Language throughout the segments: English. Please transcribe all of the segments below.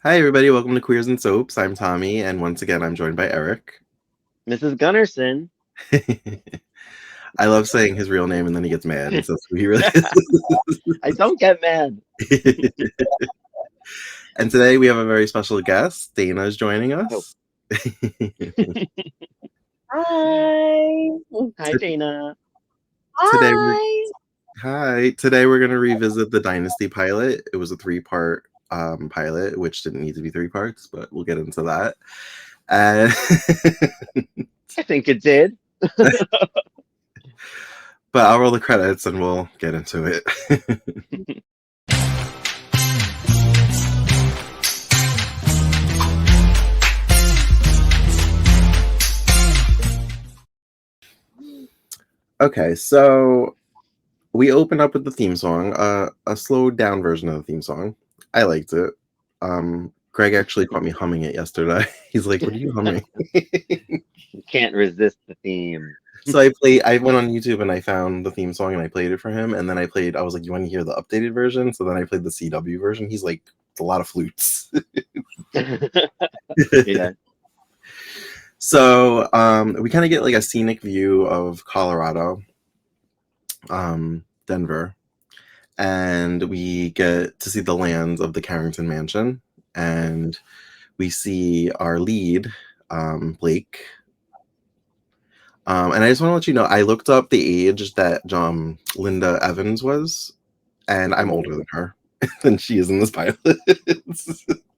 Hi, everybody. Welcome to Queers and Soaps. I'm Tommy, and once again, I'm joined by Eric. Mrs. Gunnarsson. I love saying his real name, and then he gets mad and says who he really is. I don't get mad. And today we have a very special guest. Dayna is joining Oh, us. Hi. hi, Dayna. Today, Hi. hi. Today we're going to revisit the Dynasty pilot. It was a three-part pilot, which didn't need to be three parts, but we'll get into that. And I think it did. but I'll roll the credits and we'll get into it. Okay, so we open up with the theme song, a slowed down version of the theme song. I liked it. Greg actually caught me humming it yesterday. He's like, "What are you humming?" Can't resist the theme. So I went on YouTube and I found the theme song and I played it for him. And then I was like, "You want to hear the updated version?" So then I played the CW version. He's like, "It's a lot of flutes." Yeah. So we kind of get like a scenic view of Colorado, Denver, and we get to see the lands of the Carrington Mansion, and we see our lead, Blake. And I just want to let you know, I looked up the age that Linda Evans was, and I'm older than her than she is in this pilot.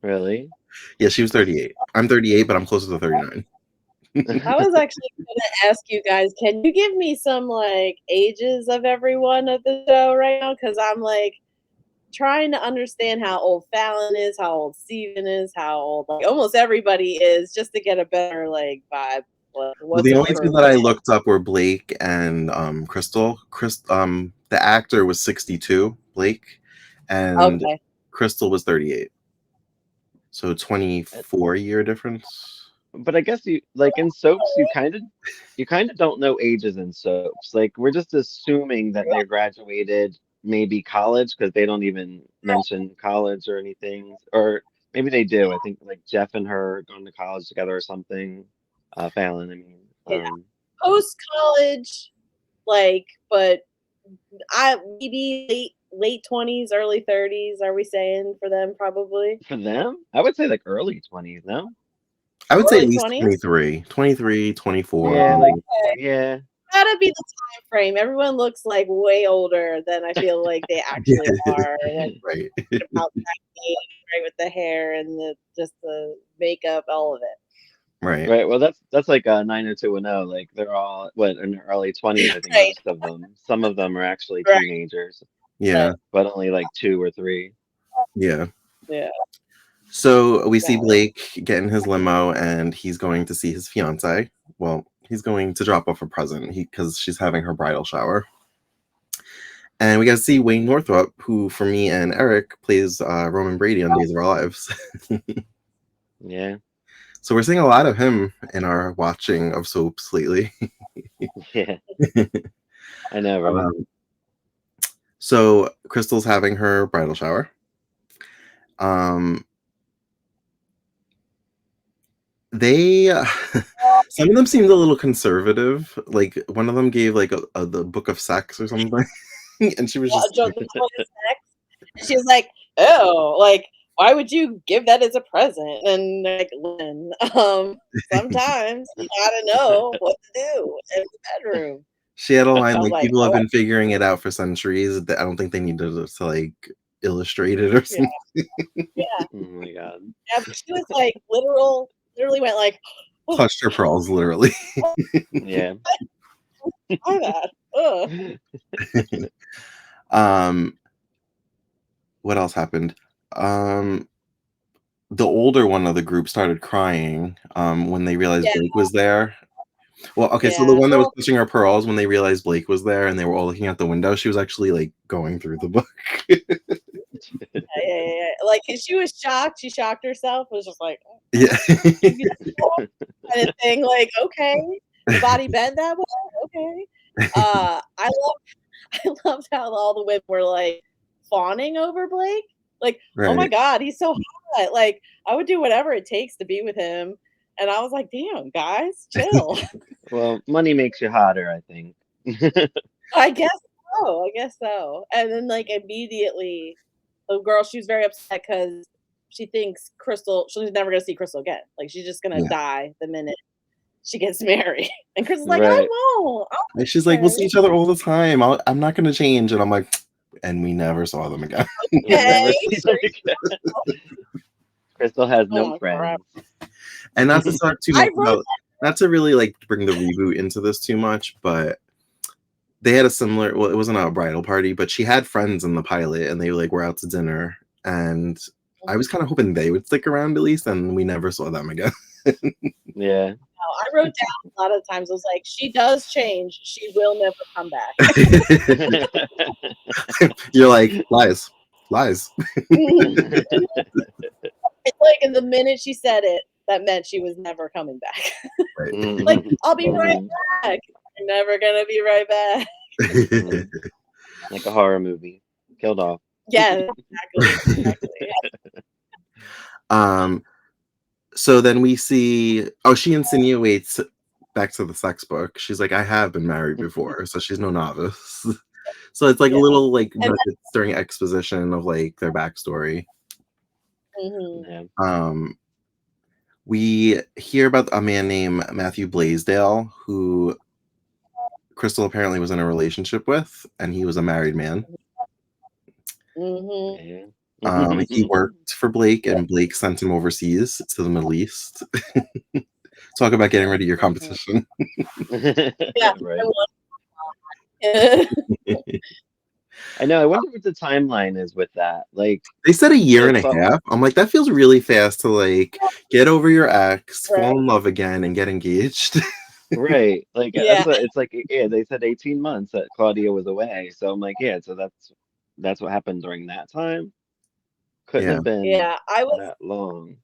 Really? Yeah, she was 38. I'm 38, but I'm closer to 39. I was actually going to ask you guys, can you give me some like ages of everyone of the show right now? Because I'm like trying to understand how old Fallon is, how old Steven is, how old like almost everybody is, just to get a better like vibe. Like, Well, what's the the only two current that I age? looked up were Blake and Crystal. The actor was 62, Blake, and Okay. Crystal was 38. So 24-year difference. But I guess you like in soaps, you kind of don't know ages in soaps. Like we're just assuming that they graduated maybe college because they don't even mention college or anything. Or maybe they do. I think like Jeff and her are going to college together or something. Fallon, I mean. Yeah. Post college, like, but I maybe late 20s, early 30s. Are we saying for them probably For them, I would say like early 20s, no? I would say at early least 20s? 23, 23, 24. Yeah, like Maybe. Okay. yeah. Gotta be the time frame. Everyone looks like way older than I feel like they actually are. Like Right. about that age, right? With the hair and the just the makeup, all of it. Right. Right. Well, that's like a 90210. Like they're all what in their early 20s, I think Right, most of them. Some of them are actually right, teenagers, Yeah. right. but only like two or three. Yeah. Yeah, So we see got it. Blake get in his limo and he's going to see his fiance. Well, he's going to drop off a present because she's having her bridal shower. And we got to see Wayne Northrup, who for me and Eric plays Roman Brady on Days of Our Lives. Yeah. So we're seeing a lot of him in our watching of soaps lately. Yeah. I know, right? um, so Crystal's having her bridal shower. Um, they some of them seemed a little conservative. Like one of them gave like the book of sex or something, and she was just The book is sex. And she's like, "Oh, like why would you give that as a present?" And like, Lynn, sometimes you gotta know what to do in the bedroom. she had a line I'm like like, people have "Oh, been figuring it out for centuries. That I don't think they need to like illustrate it or yeah, something. yeah, Oh my God. yeah." But she was like, literally went like, "Oh, Clutched her pearls, literally. Yeah. try that." Ugh. um, what else happened? Um, the older one of the group started crying when they realized Yeah, Blake was there. Well, okay, so the yeah. one that was Well, pushing her pearls when they realized Blake was there and they were all looking out the window, she was actually like going through the book. yeah. Like, and she was shocked. She shocked herself. Was just like, Yeah. "You get kind of thing." Like, okay, the body bent that way. Okay. I love, I loved how all the women were like fawning over Blake. Like, oh my Right. God, he's so hot. what? Like, I would do whatever it takes to be with him. And I was like, damn, guys, chill. Well, money makes you hotter, I think. I guess so. I guess so. And then, like, immediately, the girl, she was very upset because she thinks she's never going to see Crystal again. Like, she's just going to Yeah. die the minute she gets married. And Crystal's like, Right. I won't. And she's like, we'll see each other all the time. I'm not going to change. And I'm like, and we never saw them again. We'll never Okay. see them again. Crystal has no Oh, friends. And not to talk too I much wrote about, not to really like bring the reboot into this too much, but they had a similar, well, it wasn't a bridal party, but she had friends in the pilot and they like were out to dinner. And I was kind of hoping they would stick around at least, and we never saw them again. Yeah. I wrote down a lot of times. I was like, she does change. She will never come back. You're like, lies. It's like, in the minute she said it, that meant she was never coming back. Right. Like, I'll be right back. You're never gonna be right back. Like a horror movie. Killed off. Yeah, exactly. So then we see, she insinuates back to the sex book. She's like, I have been married before, so she's no novice. So it's like a little like nuggets during exposition of like their backstory. Mm-hmm. We hear about a man named Matthew Blaisdell who Crystal apparently was in a relationship with, and he was a married man. Mm-hmm. He worked for Blake, and Blake sent him overseas to the Middle East. Talk about getting rid of your competition. Yeah, right. right. I know. I wonder what the timeline is with that. Like, they said a year and a half. I'm like, that feels really fast to like get over your ex, fall in love again, and get engaged. Right. Like, Yeah. it's like, yeah, they said 18 months that Claudia was away. So I'm like, yeah, so that's what happened during that time. Couldn't have been that long.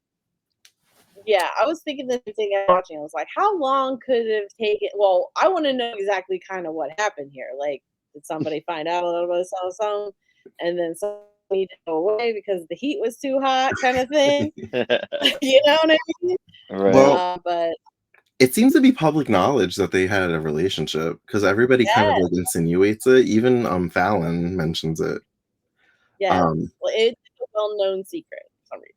Yeah, I was thinking the same thing I was watching. I was like, how long could it have taken? Well, I want to know exactly kind of what happened here. Like, did somebody find out a little bit of something, and then somebody needed to go away because the heat was too hot, kind of thing? You know what I mean? Right. Well, but it seems to be public knowledge that they had a relationship because everybody kind of like insinuates it. Even Fallon mentions it. Yeah, well, it's a well-known secret for some reason.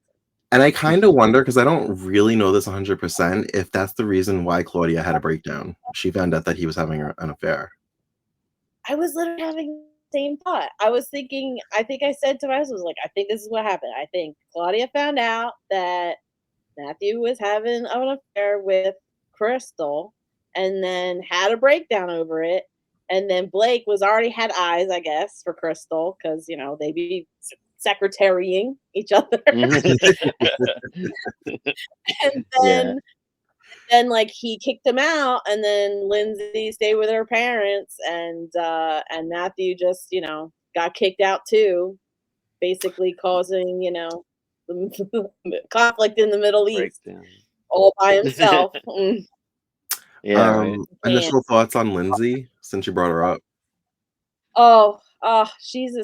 And I kind of wonder, because I don't really know this 100%, if that's the reason why Claudia had a breakdown. She found out that he was having an affair. I was literally having the same thought. I was thinking, I think I said to my husband, like, I think this is what happened. I think Claudia found out that Matthew was having an affair with Crystal and then had a breakdown over it. And then Blake already had eyes, I guess, for Crystal because, you know, they be secretarying each other. And then like he kicked him out, and then Lindsay stayed with her parents, and Matthew just, you know, got kicked out too, basically causing, you know, conflict in the Middle East all by himself. Initial thoughts on Lindsay since you brought her up. She's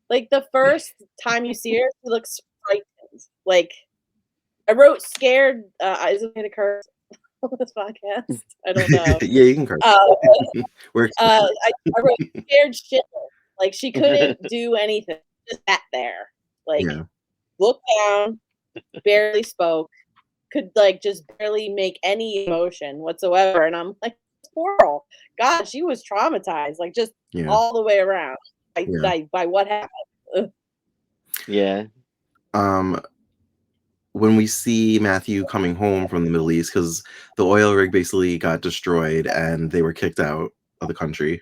like, the first time you see her, she looks frightened. Like, I wrote scared. Is it okay to curse on this podcast? I don't know. Yeah, you can curse. I wrote scared shitless. Like, she couldn't do anything. Just sat there. Like, looked down, barely spoke, could like just barely make any emotion whatsoever. And I'm like, poor girl. God, she was traumatized, like just all the way around by what happened. Yeah. When we see Matthew coming home from the Middle East, because the oil rig basically got destroyed and they were kicked out of the country.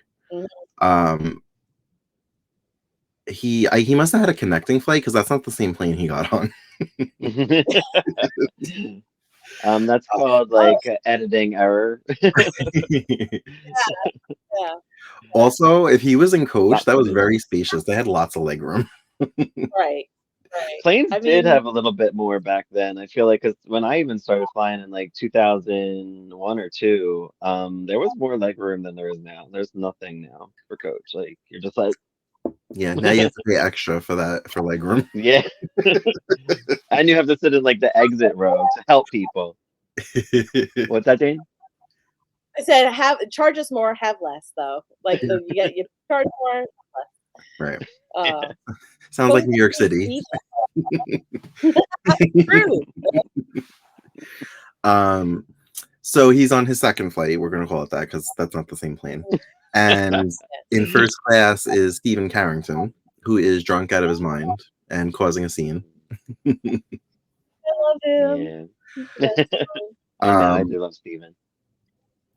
He must have had a connecting flight because that's not the same plane he got on. That's called like editing error. Yeah. Also, if he was in coach, that was very spacious. They had lots of legroom. Right. Planes did have a little bit more back then. I feel like, because when I even started flying in like 2001 or 2, there was more leg room than there is now. There's nothing now for coach. Like, you're just like Yeah, now you have to pay extra for that for legroom. Yeah. And you have to sit in like the exit row to help people. What's that, Dane? I said charge us more, have less though. Like you charge more, Right. less. Sounds like New York City. True. So he's on his second flight. We're going to call it that because that's not the same plane. And in first class is Stephen Carrington, who is drunk out of his mind and causing a scene. I love him. Yeah. I know, I do love Stephen.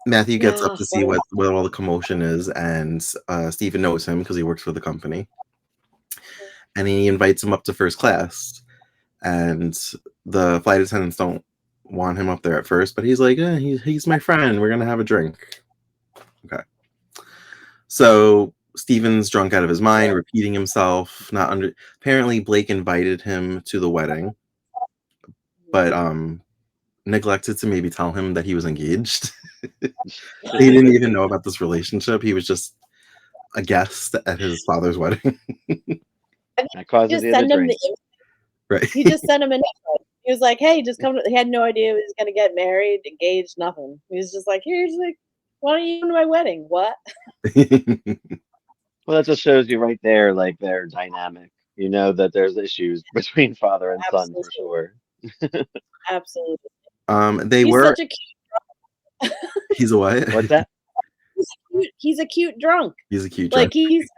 Matthew gets up to see what all the commotion is, and Stephen knows him because he works for the company. And he invites him up to first class. And the flight attendants don't want him up there at first, but he's like, he's my friend. We're going to have a drink. Okay. So Stephen's drunk out of his mind, repeating himself. Apparently, Blake invited him to the wedding, but neglected to maybe tell him that he was engaged. He didn't even know about this relationship. He was just a guest at his father's wedding. That causes you to drink. Right. He just sent him an invite. He was like, hey, just come. He had no idea he was going to get married, engaged, nothing. He was just like, here's like, why don't you come to my wedding? What? Well, that just shows you right there, like their dynamic. You know that there's issues between father and son for sure. Absolutely. He's such a cute. He's a what? What's that? He's a cute drunk. He's a cute drunk. Like he's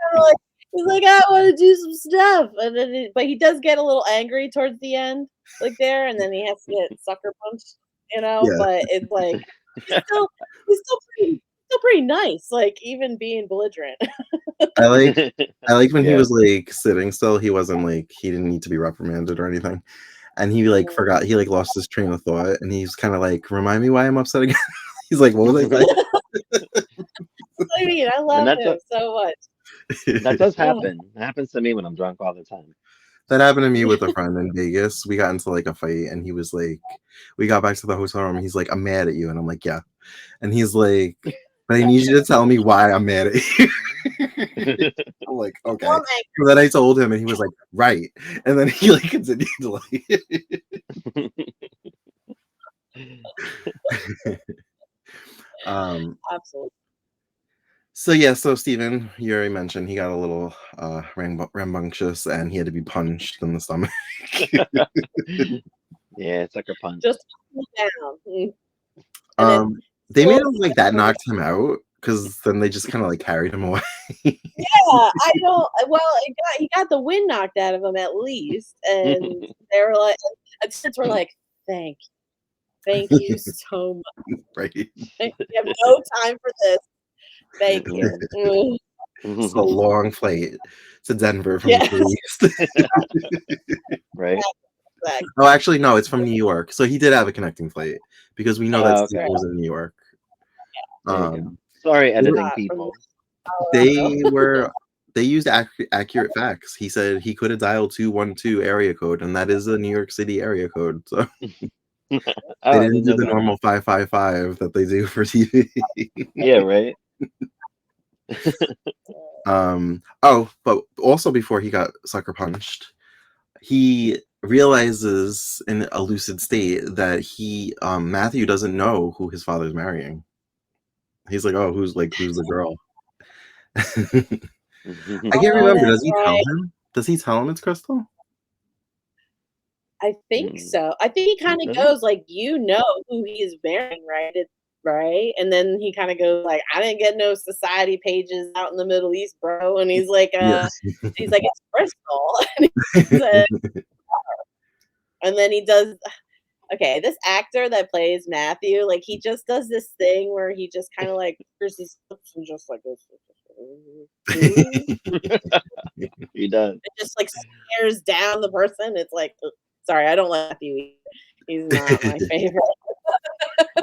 like I want to do some stuff, and then but he does get a little angry towards the end, like there, and then he has to get sucker punched, Yeah. But it's like he's still pretty nice, like even being belligerent. I like when he was like sitting still. He wasn't like he didn't need to be reprimanded or anything, and he like forgot. He like lost his train of thought, and he's kind of like, remind me why I'm upset again. He's like, what was I saying? I mean, I love him so much. That does happen. It happens to me when I'm drunk all the time. That happened to me with a friend in Vegas. We got into like a fight, and he was like, we got back to the hotel room. He's like, I'm mad at you. And I'm like, yeah. And he's like, but I need you to tell me why I'm mad at you. I'm like, okay. So then I told him, and he was like, right. And then he like continued to like. Absolutely. So yeah, so Stephen, you already mentioned he got a little rambunctious, and he had to be punched in the stomach. Yeah, it's like a punch. Just down. They made him like that knocked him out, because then they just kind of like carried him away. Yeah, I don't. Well, he got the wind knocked out of him at least, and they were like, since we're like, thank you so much. Right. We have no time for this. Thank you. It's a long flight to Denver from the East. Right. Exactly. Oh, actually, no, it's from New York. So he did have a connecting flight, because we know that Steve was in New York. Sorry, editing people. They used accurate facts. He said he could have dialed 212 area code, and that is a New York City area code. So they didn't do the normal 555 that they do for TV. Yeah, right. But also before he got sucker punched, he realizes in a lucid state that Matthew doesn't know who his father's marrying. He's like, oh, who's the girl? I can't remember. Does he tell him? Does he tell him it's Crystal? I think so. I think he kind of goes like, you know who he is marrying, right? Right? And then he kind of goes like, I didn't get no society pages out in the Middle East, bro. And he's like, he's like, it's Crystal. And then he does. Okay, this actor that plays Matthew, like he just does this thing where he just kind of like hears his lips and just like this. He does. It just like stares down the person. It's like, sorry, I don't like Matthew. He's not my favorite.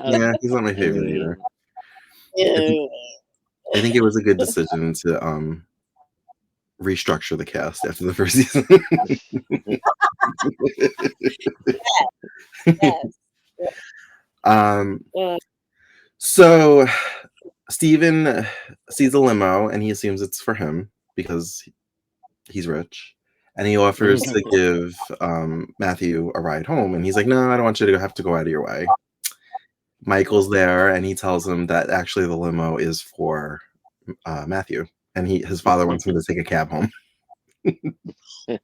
Yeah, he's not my favorite either. I think it was a good decision to restructure the cast after the first season. Yes. So Steven sees a limo, and he assumes it's for him because he's rich, and he offers to give Matthew a ride home, and he's like, no, I don't want you to have to go out of your way. Michael's there, and he tells him that actually the limo is for Matthew, and his father wants him to take a cab home. Shade.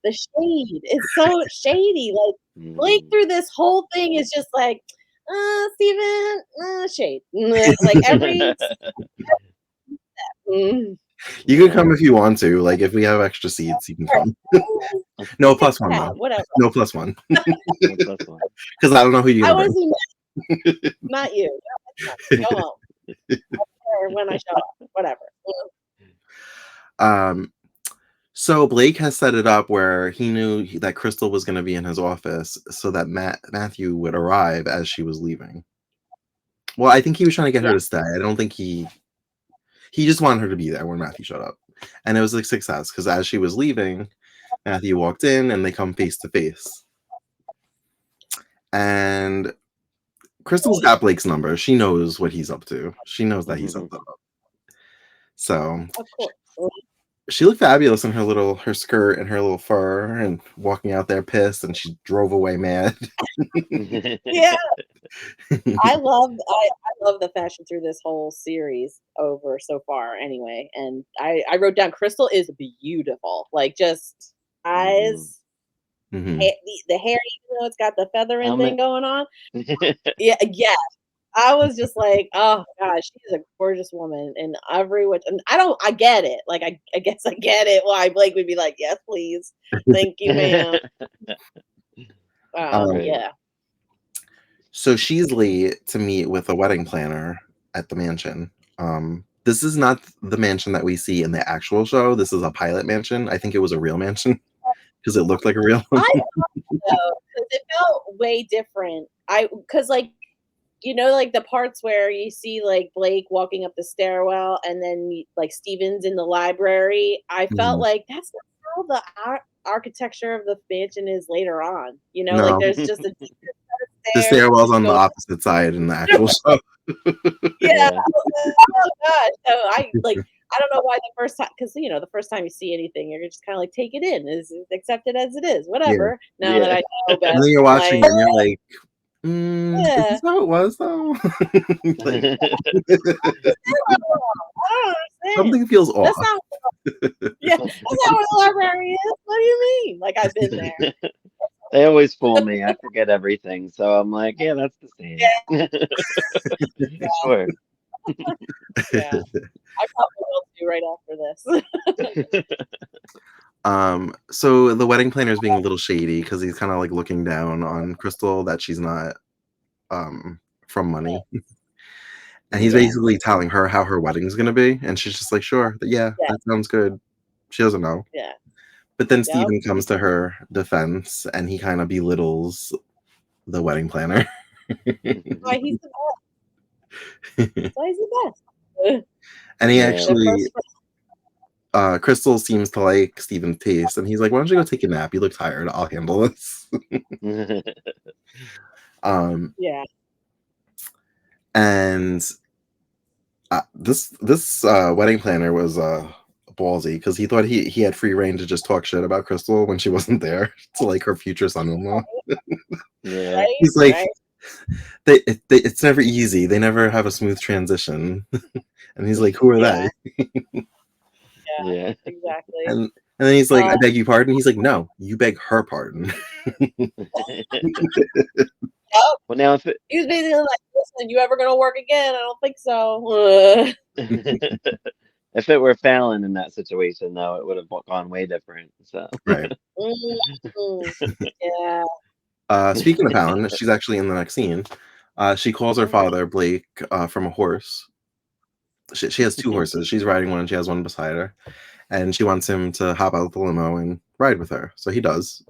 The shade is so shady. Like Blake through this whole thing is just like, Steven, shade. Like every You can come if you want to. Like if we have extra seats, you can come. No plus one though. Whatever. No plus one. No plus one. Because I don't know who you're I gonna want bring. to see not you. Go home. Or when I show up. Whatever. So Blake has set it up where he knew that Crystal was going to be in his office so that Matthew would arrive as she was leaving. Well, I think he was trying to get her to stay. I don't think he just wanted her to be there when Matthew showed up. And it was a success because as she was leaving, Matthew walked in and they come face to face. And Crystal's got Blake's number. She knows what he's up to. She knows that he's up to it. So Of course. she looked fabulous in her skirt and her little fur and walking out there pissed, and she drove away mad. Yeah. I love the fashion through this whole series over so far anyway. And I wrote down Crystal is beautiful. Like just eyes, the hair, even though it's got the feathering thing going on. Yeah. I was just like, oh gosh, she's a gorgeous woman in every way. And I get it. Like I guess I get it why Blake would be like, yes, please. Thank you, ma'am. Yeah. So she's late to meet with a wedding planner at the mansion. This is not the mansion that we see in the actual show. This is a pilot mansion. I think it was a real mansion because it looked like a real one. I thought so, because it felt way different. Because like, you know, like the parts where you see like Blake walking up the stairwell and then like Steven's in the library, I felt like that's not how the architecture of the mansion is later on. You know, like there's just a the stairwell's on the opposite side in the actual show. Yeah. Oh gosh. So I don't know why the first time, because you know the first time you see anything, you're just kind of like take it in, is accept it as it is, whatever. Now that I know better, and then you're watching and you're like, is this how it was though? Like, I don't understand. Something feels off. That's not what the library is. What do you mean? Like I've been there. They always fool me. I forget everything, so I'm like, yeah, that's the same. Sure. Yeah, I probably will too right after this. So the wedding planner is being a little shady because he's kind of like looking down on Crystal that she's not from money. And he's basically telling her how her wedding's gonna be, and she's just like, sure, that sounds good. She doesn't know. Yeah. But then Steven comes to her defense and he kind of belittles the wedding planner. Why he's the best. Why he's the best. And he actually Crystal seems to like Steven's taste, and he's like, why don't you go take a nap? You look tired. I'll handle this. And this wedding planner was ballsy because he thought he had free reign to just talk shit about Crystal when she wasn't there to like her future son-in-law. He's like, it's never easy. They never have a smooth transition. And he's like, who are they? Yeah, exactly. And then he's like, I beg your pardon. He's like, no, you beg her pardon. Well, now he was basically like, listen, you ever gonna work again? I don't think so. If it were Fallon in that situation, though, it would have gone way different. So right. Yeah. Speaking of Fallon, she's actually in the next scene. She calls her father, Blake, from a horse. She has two horses. She's riding one and she has one beside her. And she wants him to hop out of the limo and ride with her. So he does.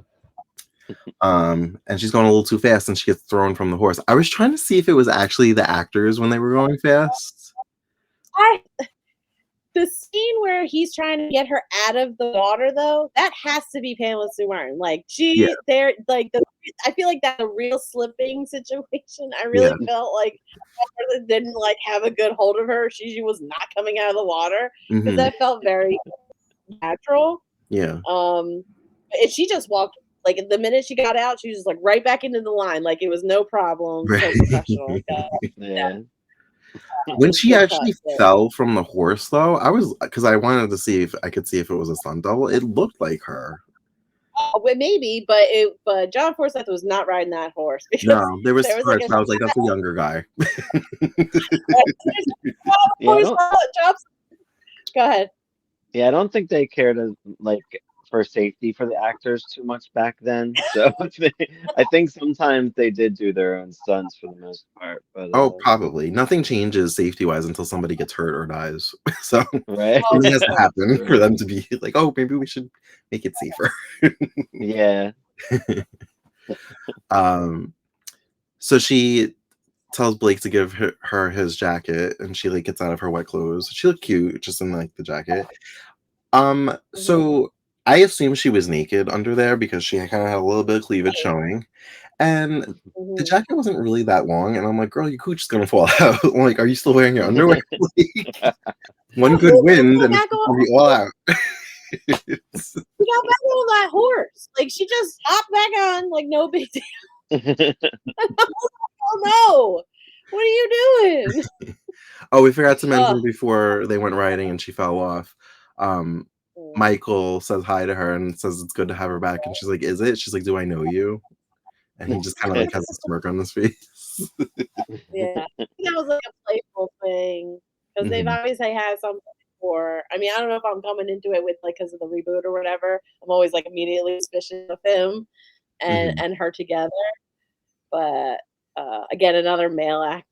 And she's going a little too fast and she gets thrown from the horse. I was trying to see if it was actually the actors when they were going fast. The scene where he's trying to get her out of the water, though, that has to be Pamela Sue Martin. Like they're like I feel like that's a real slipping situation. I really felt like that didn't like have a good hold of her. She was not coming out of the water because that felt very natural. Yeah. And she just walked, like, the minute she got out, she was just, like, right back into the line, like, it was no problem, so professional. Yeah. When she Good actually cut, fell from the horse, though, I was because I wanted to see if I could see if it was a stunt double. It looked like her. well, maybe, but John Forsythe was not riding that horse because No, there was there was like parts a where I was like, "That's a younger guy." Yeah, I horse don't. drops. Go ahead. Yeah, I don't think they cared like for safety for the actors too much back then. So I think sometimes they did do their own stunts for the most part. But Oh, probably nothing changes safety wise until somebody gets hurt or dies. So right. Oh, it has to happen True. for them to be like, "Oh, maybe we should make it safer." Yeah. So she tells Blake to give her his jacket, and she like gets out of her wet clothes. She looked cute just in like the jacket. So I assume she was naked under there because she kind of had a little bit of cleavage showing, and the jacket wasn't really that long. And I'm like, girl, your cooch is gonna fall out. I'm like, are you still wearing your underwear? Like, one good wind and it's gonna be all out. She got back on that horse. Like, she just hopped back on, like, no big deal. Oh no! What are you doing? Oh, we forgot to mention before they went riding and she fell off. Michael says hi to her and says it's good to have her back, and she's like, "Is it?" She's like, "Do I know you?" And he just kind of like has a smirk on his face. Yeah, I think that was like a playful thing because they've obviously had something before. I mean, I don't know if I'm coming into it with like because of the reboot or whatever. I'm always like immediately suspicious of him and her together. But again, another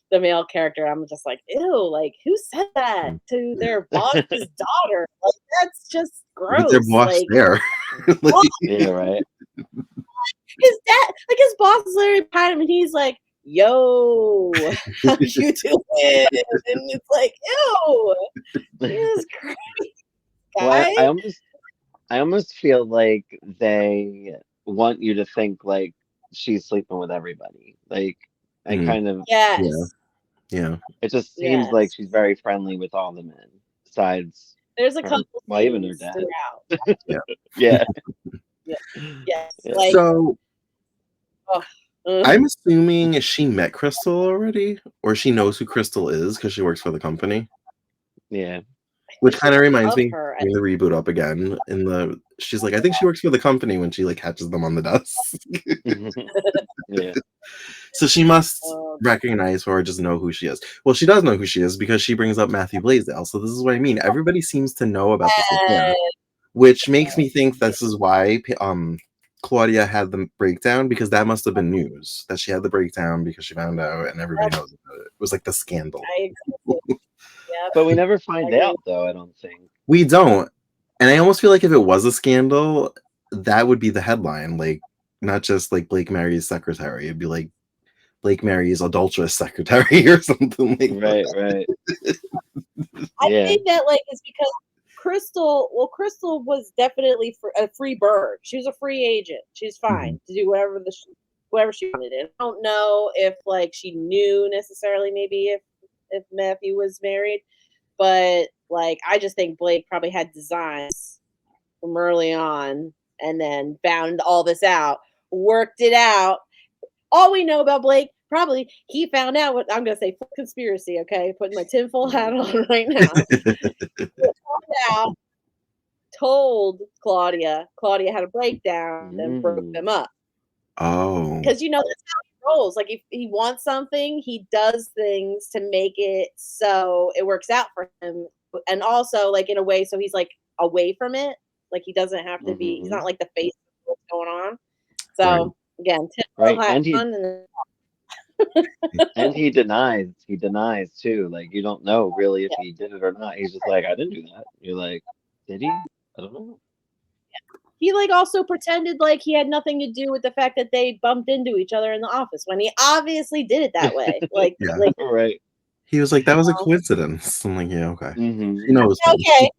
the male character. I'm just like, ew, like who said that to their boss's daughter? Like that's just Look at their gross. boss Like, there. like Yeah, right. his dad, like his boss is literally behind him, and he's like, "Yo, how you doing?" And it's like, ew, Jesus Christ, Well, guy. I almost feel like they want you to think like she's sleeping with everybody. Like I kind of Yes, Yeah. it just seems like yes. she's very friendly with all the men besides There's a her, couple well, even her scenes dad. throughout. Yeah. Yeah. Yes, Yeah. like, So oh, I'm assuming she met Crystal already, or she knows who Crystal is because she works for the company. Yeah. Which kind of reminds love me, her. bring the reboot up again. She's like, I think she works for the company when she like catches them on the desk. Yeah. So she must recognize her or just know who she is. Well, she does know who she is because she brings up Matthew Blaisdell. So this is what I mean. Everybody seems to know about this affair, which makes me think this is why Claudia had the breakdown, because that must have been news that she had the breakdown because she found out and everybody knows about it. It was like the scandal. I agree. Yep. But we never find out though, I don't think. We don't. And I almost feel like if it was a scandal, that would be the headline. Like, not just like Blake marries secretary. It'd be like Blake marries adulterous secretary or something like Right, that. right. I Yeah. think that like it's because Crystal was definitely a free bird. She was a free agent. She's fine to do whatever she wanted. And I don't know if like she knew necessarily maybe if Matthew was married, but like I just think Blake probably had designs from early on and then found all this out, worked it out. All we know about Blake, probably he found out what I'm going to say full conspiracy, okay? Putting my tinfoil hat on right now. Found out, told Claudia had a breakdown, then broke them up. Oh. Because you know that's how he rolls. Like if he wants something, he does things to make it so it works out for him. And also like in a way so he's like away from it. Like he doesn't have to be he's not like the face of what's going on. So again, right. hat And he denies too. Like you don't know really if he did it or not. He's just like, I didn't do that. You're like, did he? I don't know. He like also pretended like he had nothing to do with the fact that they bumped into each other in the office when he obviously did it that way. Like, like right. He was like, that was a coincidence. I'm like, yeah, okay. He knows. Okay.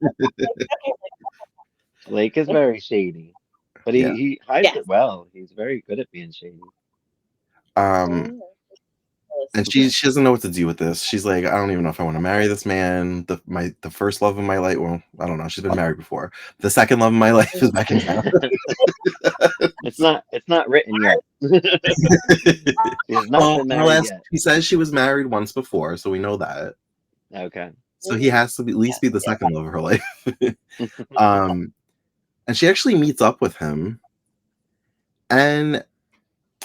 Blake is very shady, but he hides it well. He's very good at being shady. And she doesn't know what to do with this. She's like, I don't even know if I want to marry this man. The first love of my life. Well, I don't know. She's been married before. The second love of my life is back in town. It's not written yet. She has not been married yet. He says she was married once before, so we know that. Okay. So he has to at least be the second love of her life. And she actually meets up with him, and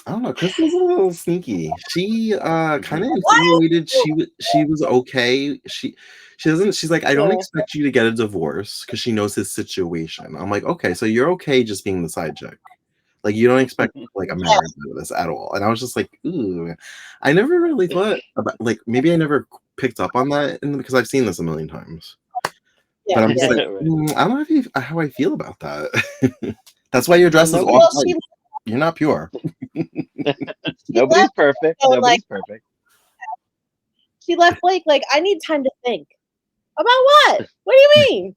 I don't know. Crystal's a little sneaky. She kind of insinuated she was okay. She doesn't. She's like, I don't expect you to get a divorce because she knows his situation. I'm like, okay, so you're okay just being the side chick. Like you don't expect like a marriage out of this at all. And I was just like, ooh, I never really thought about like maybe I never picked up on that because I've seen this a million times. Yeah, but I'm just like, I don't know how I feel about that. That's why your dress is all white. You're not pure. Nobody's perfect. So, Nobody's perfect. She left Blake like, I need time to think. About what? What do you mean?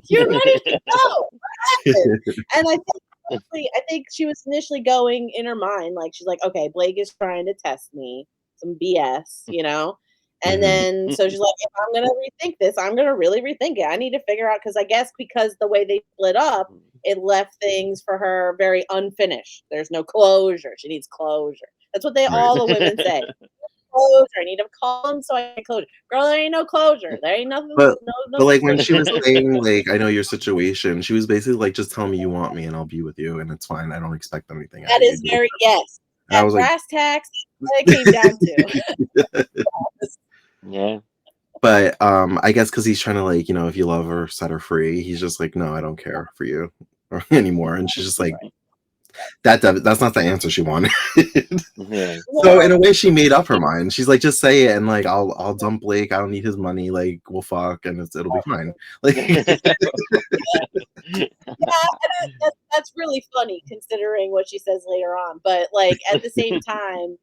You're ready to go. And I think she was initially going in her mind, like she's like, okay, Blake is trying to test me, some BS, you know? And then so she's like, if I'm gonna rethink this, I'm gonna really rethink it. I need to figure out because I guess because the way they split up, it left things for her very unfinished. There's no closure. She needs closure. That's what all the women say. Closure. I need to call him so I can closure. Girl, there ain't no closure. There ain't nothing. But no like when she was saying like I know your situation, she was basically like just tell me you want me and I'll be with you and it's fine. I don't expect anything. That is very yes. And I was brass tacks. That came down to. Yeah. But I guess because he's trying to like if you love her, set her free. He's just like no, I don't care for you anymore. And she's just like. That's not the answer she wanted. So in a way, she made up her mind. She's like, just say it, and like, I'll dump Blake. I don't need his money. Like, we'll fuck, and it'll be fine. Like, that's really funny considering what she says later on. But like at the same time,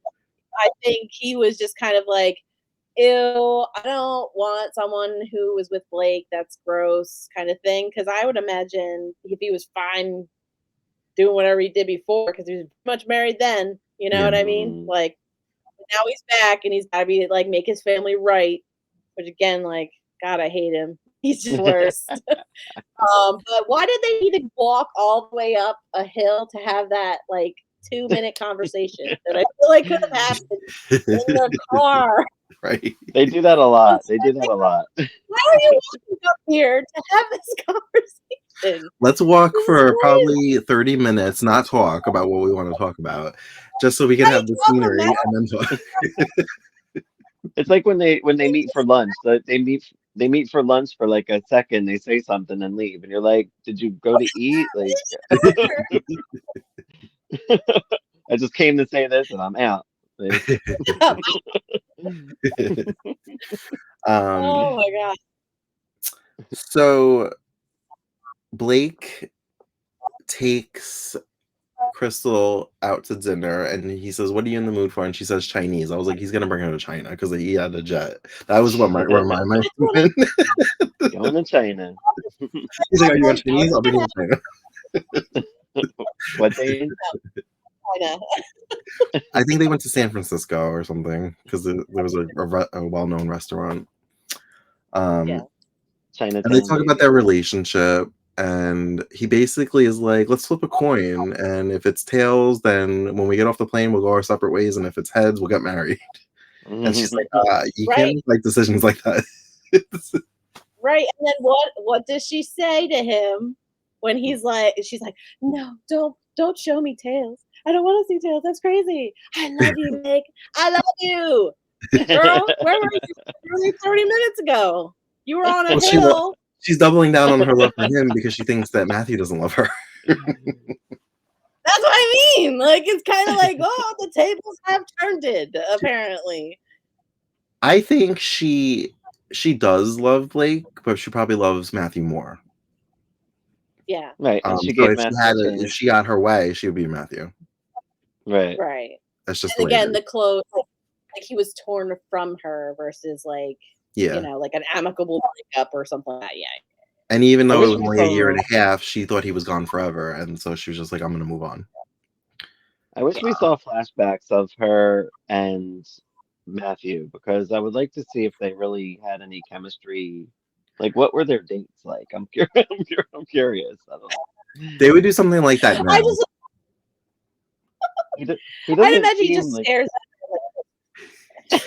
I think he was just kind of like, ew, I don't want someone who was with Blake. That's gross, kind of thing. Because I would imagine if he was fine. Doing whatever he did before because he was much married then, you know what I mean? Like now he's back and he's gotta be like make his family right. Which again, like, God, I hate him. He's just worse. But why did they need to walk all the way up a hill to have that like 2-minute conversation that I feel like could have happened in the car? Right. They do that a lot. Why are you walking up here to have this conversation? Let's walk for probably 30 minutes, not talk about what we want to talk about, just so we can have the scenery and then talk. It's like when they meet for lunch. They meet for lunch for like a second. They say something and leave, and you're like, "Did you go to eat?" Like, I just came to say this, and I'm out. Like, oh my God. So Blake takes Crystal out to dinner and he says, "What are you in the mood for?" And she says Chinese. I was like, he's gonna bring her to China because he had a jet. That was where my mind went. Going to China. He's like, "Are you on Chinese? I'll bring you to China." What they? China. I think they went to San Francisco or something because there was a well-known restaurant. Chinatown. And they talk about their relationship. And he basically is like, let's flip a coin. And if it's tails, then when we get off the plane, we'll go our separate ways. And if it's heads, we'll get married. And she's like, you can't make decisions like that. Right. And then what does she say to him when she's like, no, don't show me tails. I don't want to see tails. That's crazy. I love you, Nick. I love you. Girl, where were you 30 minutes ago? You were on a hill. She's doubling down on her love for him because she thinks that Matthew doesn't love her. That's what I mean. Like, it's kind of like, oh, the tables have turned it, apparently. I think she does love Blake, but she probably loves Matthew more. Yeah. Right. And if she got her way, she would be Matthew. Right. Right. That's just and again, the clothes, like he was torn from her versus like, like an amicable breakup or something like that. Yeah. And even though it was only a year and a half, she thought he was gone forever. And so she was just like, I'm going to move on. I wish we saw flashbacks of her and Matthew because I would like to see if they really had any chemistry. Like, what were their dates like? I'm curious. I'm curious. I don't They would do something like that I now. just, He I'd doesn't imagine he seem just like. stares at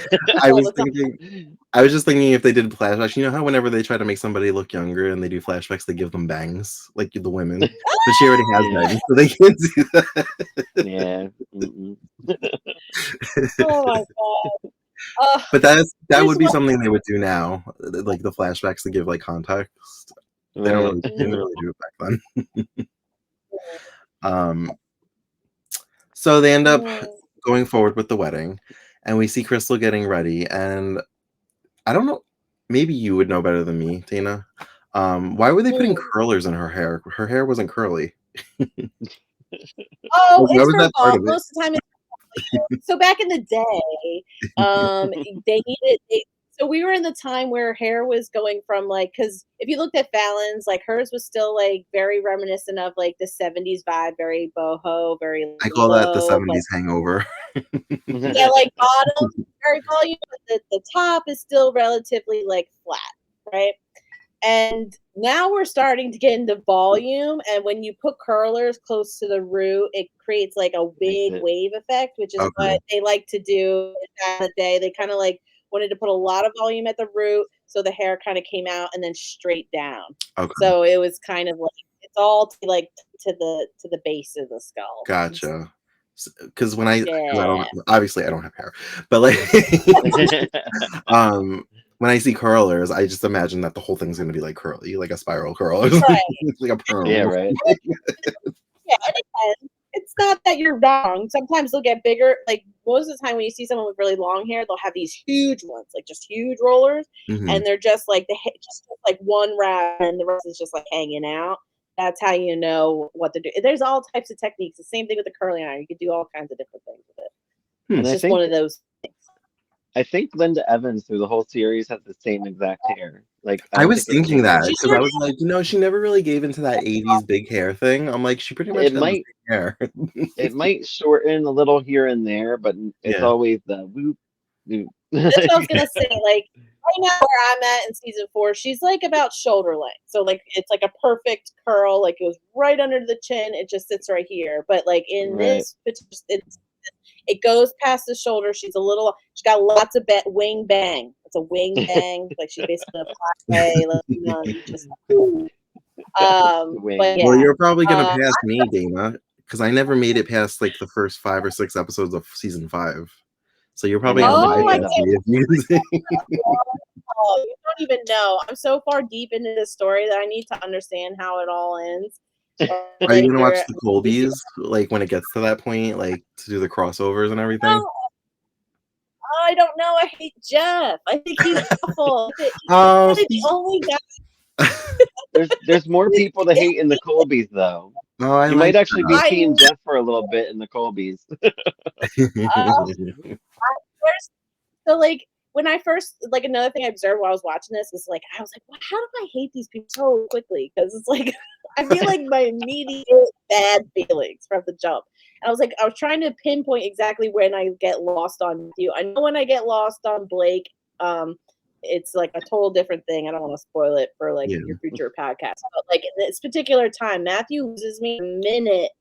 I her all was the time. thinking, I was just thinking if they did flashbacks, you know how whenever they try to make somebody look younger and they do flashbacks, they give them bangs, like the women. But she already has Yeah. bangs, so they can't do that. Yeah. Mm-mm. Oh my god. But that There's would be one. something they would do now, like the flashbacks to give like context. They don't Right. really didn't really do it back then. Um, so they end up going forward with the wedding, and we see Crystal getting ready, and I don't know, maybe you would know better than me, Dayna. Why were they putting curlers in her hair? Her hair wasn't curly. Oh, Like, why it's was her that part fault. of it? Most of the time, so back in the day, they needed. So we were in the time where hair was going from like, because if you looked at Fallon's, like hers was still like very reminiscent of like the '70s vibe, very boho, very I call that the low, but 70s hangover. yeah, like bottom very volume, but the top is still relatively like flat, right? And now we're starting to get into volume. And when you put curlers close to the root, it creates like a Makes big it. wave effect, which is Okay, what they like to do back in the day. They kind of like wanted to put a lot of volume at the root so the hair kind of came out and then straight down. okay, So it was kind of like it's all like to the base of the skull. gotcha. Because when I Yeah. don't, obviously I don't have hair, but like when I see curlers, I just imagine that the whole thing's gonna be like curly, like a spiral curl, or something, Right. like a perm. Yeah. Right. Yeah, it depends. It's not that you're wrong. Sometimes they'll get bigger. Like most of the time, when you see someone with really long hair, they'll have these huge ones, like just huge rollers, Mhm. and they're just like just like one wrap, and the rest is just like hanging out. That's how you know what to do. There's all types of techniques. The same thing with the curling iron. You could do all kinds of different things with it. Hmm. And It's I just one think of those things. Linda Evans through the whole series has the same exact hair. Like I I don't was think it thinking that changes. She because sure I was like, she never really gave into that '80s big hair thing. I'm like, she pretty much It had the might same hair. it might shorten a little here and there, but it's Yeah. always the whoop whoop. That's what I was gonna say. Like right now, where I'm at in season 4, she's like about shoulder length. So like it's like a perfect curl. Like it goes right under the chin. It just sits right here. But like in Right. this, it goes past the shoulder. She's got lots of wing bang. It's a wing bang. Like she's basically a fly like just. But Wing. Well, yeah. you're probably gonna pass me, Dana, because I never made it past like the first 5 or 6 episodes of season 5. So you're I probably know, gonna not Oh, I me bypass though. me if you. Oh, you don't even know. I'm so far deep into this story that I need to understand how it all ends. Are you Like gonna watch the you see, Colbys like when it gets to that point, like to do the crossovers and everything? oh, I don't know. I hate Jeff. I think he's awful. He's Oh, really the only guy. There's more people to hate in the Colbys though. oh, I You might like actually be I Team Jeff for a little bit in the Colbys. that. first, so like when I first like another thing I observed while I was watching this is like I was like, well, how do I hate these people so quickly? Because it's like I feel like my immediate bad feelings from the jump. And I was trying to pinpoint exactly when I get lost on you. I know when I get lost on Blake, it's like a total different thing. I don't want to spoil it for like Yeah. your future podcast. But like in this particular time, Matthew loses me the minute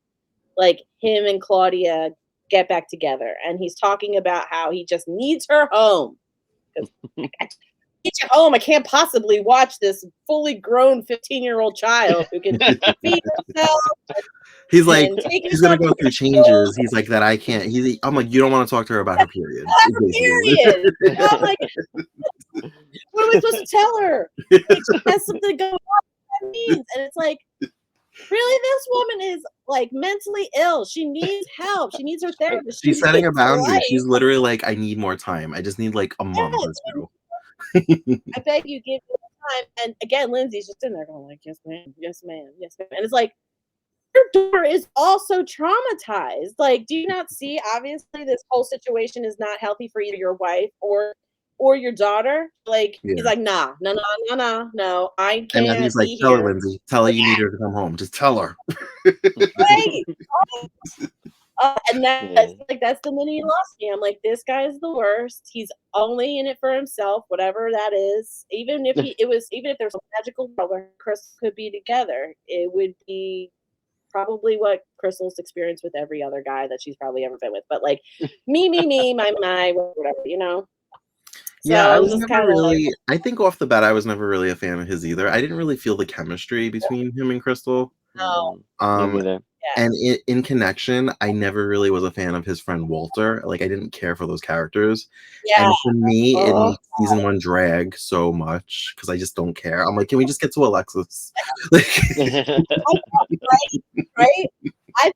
like him and Claudia get back together, and he's talking about how he just needs her home. Because I need you home. I can't possibly watch this fully grown 15-year-old child who can feed herself He's like, and take she's gonna herself go to through school. changes. He's like that I can't. I'm like, you don't want to talk to her about her period. Basically. Period. I'm like, what am I supposed to tell her? Like, she has something going on. What that means, and it's like, really, this woman is like mentally ill. She needs help. She needs her therapist. She She's setting a needs boundary. life. She's literally like, I need more time. I just need like a month or Yes. two. I beg you, give me time. And again, Lindsay's just in there going like, yes, ma'am, yes, ma'am, yes, ma'am. And it's like, your daughter is also traumatized. Like, do you not see? Obviously, this whole situation is not healthy for either your wife or your daughter. Like, Yeah. he's like, nah, no, I And Matthew's can't like, be tell her, here. Lindsay. Tell her you need her to come home. Just tell her. Right. And Yeah. that's the minute he lost me. I'm like, this guy's the worst. He's only in it for himself, whatever that is. Even if there's a magical world where Crystal could be together, it would be probably what Crystal's experienced with every other guy that she's probably ever been with. But like me, my, whatever, you know. So Yeah, I I was was just never kind of like, really. I think off the bat, I was never really a fan of his either. I didn't really feel the chemistry between him and Crystal. oh, Me Um, neither. yeah, and in Connection, I never really was a fan of his friend Walter. Like, I didn't care for those characters. yeah. And for me, it Oh, makes season 1 drag so much because I just don't care. I'm like, can we just get to Alexis? Like, right? I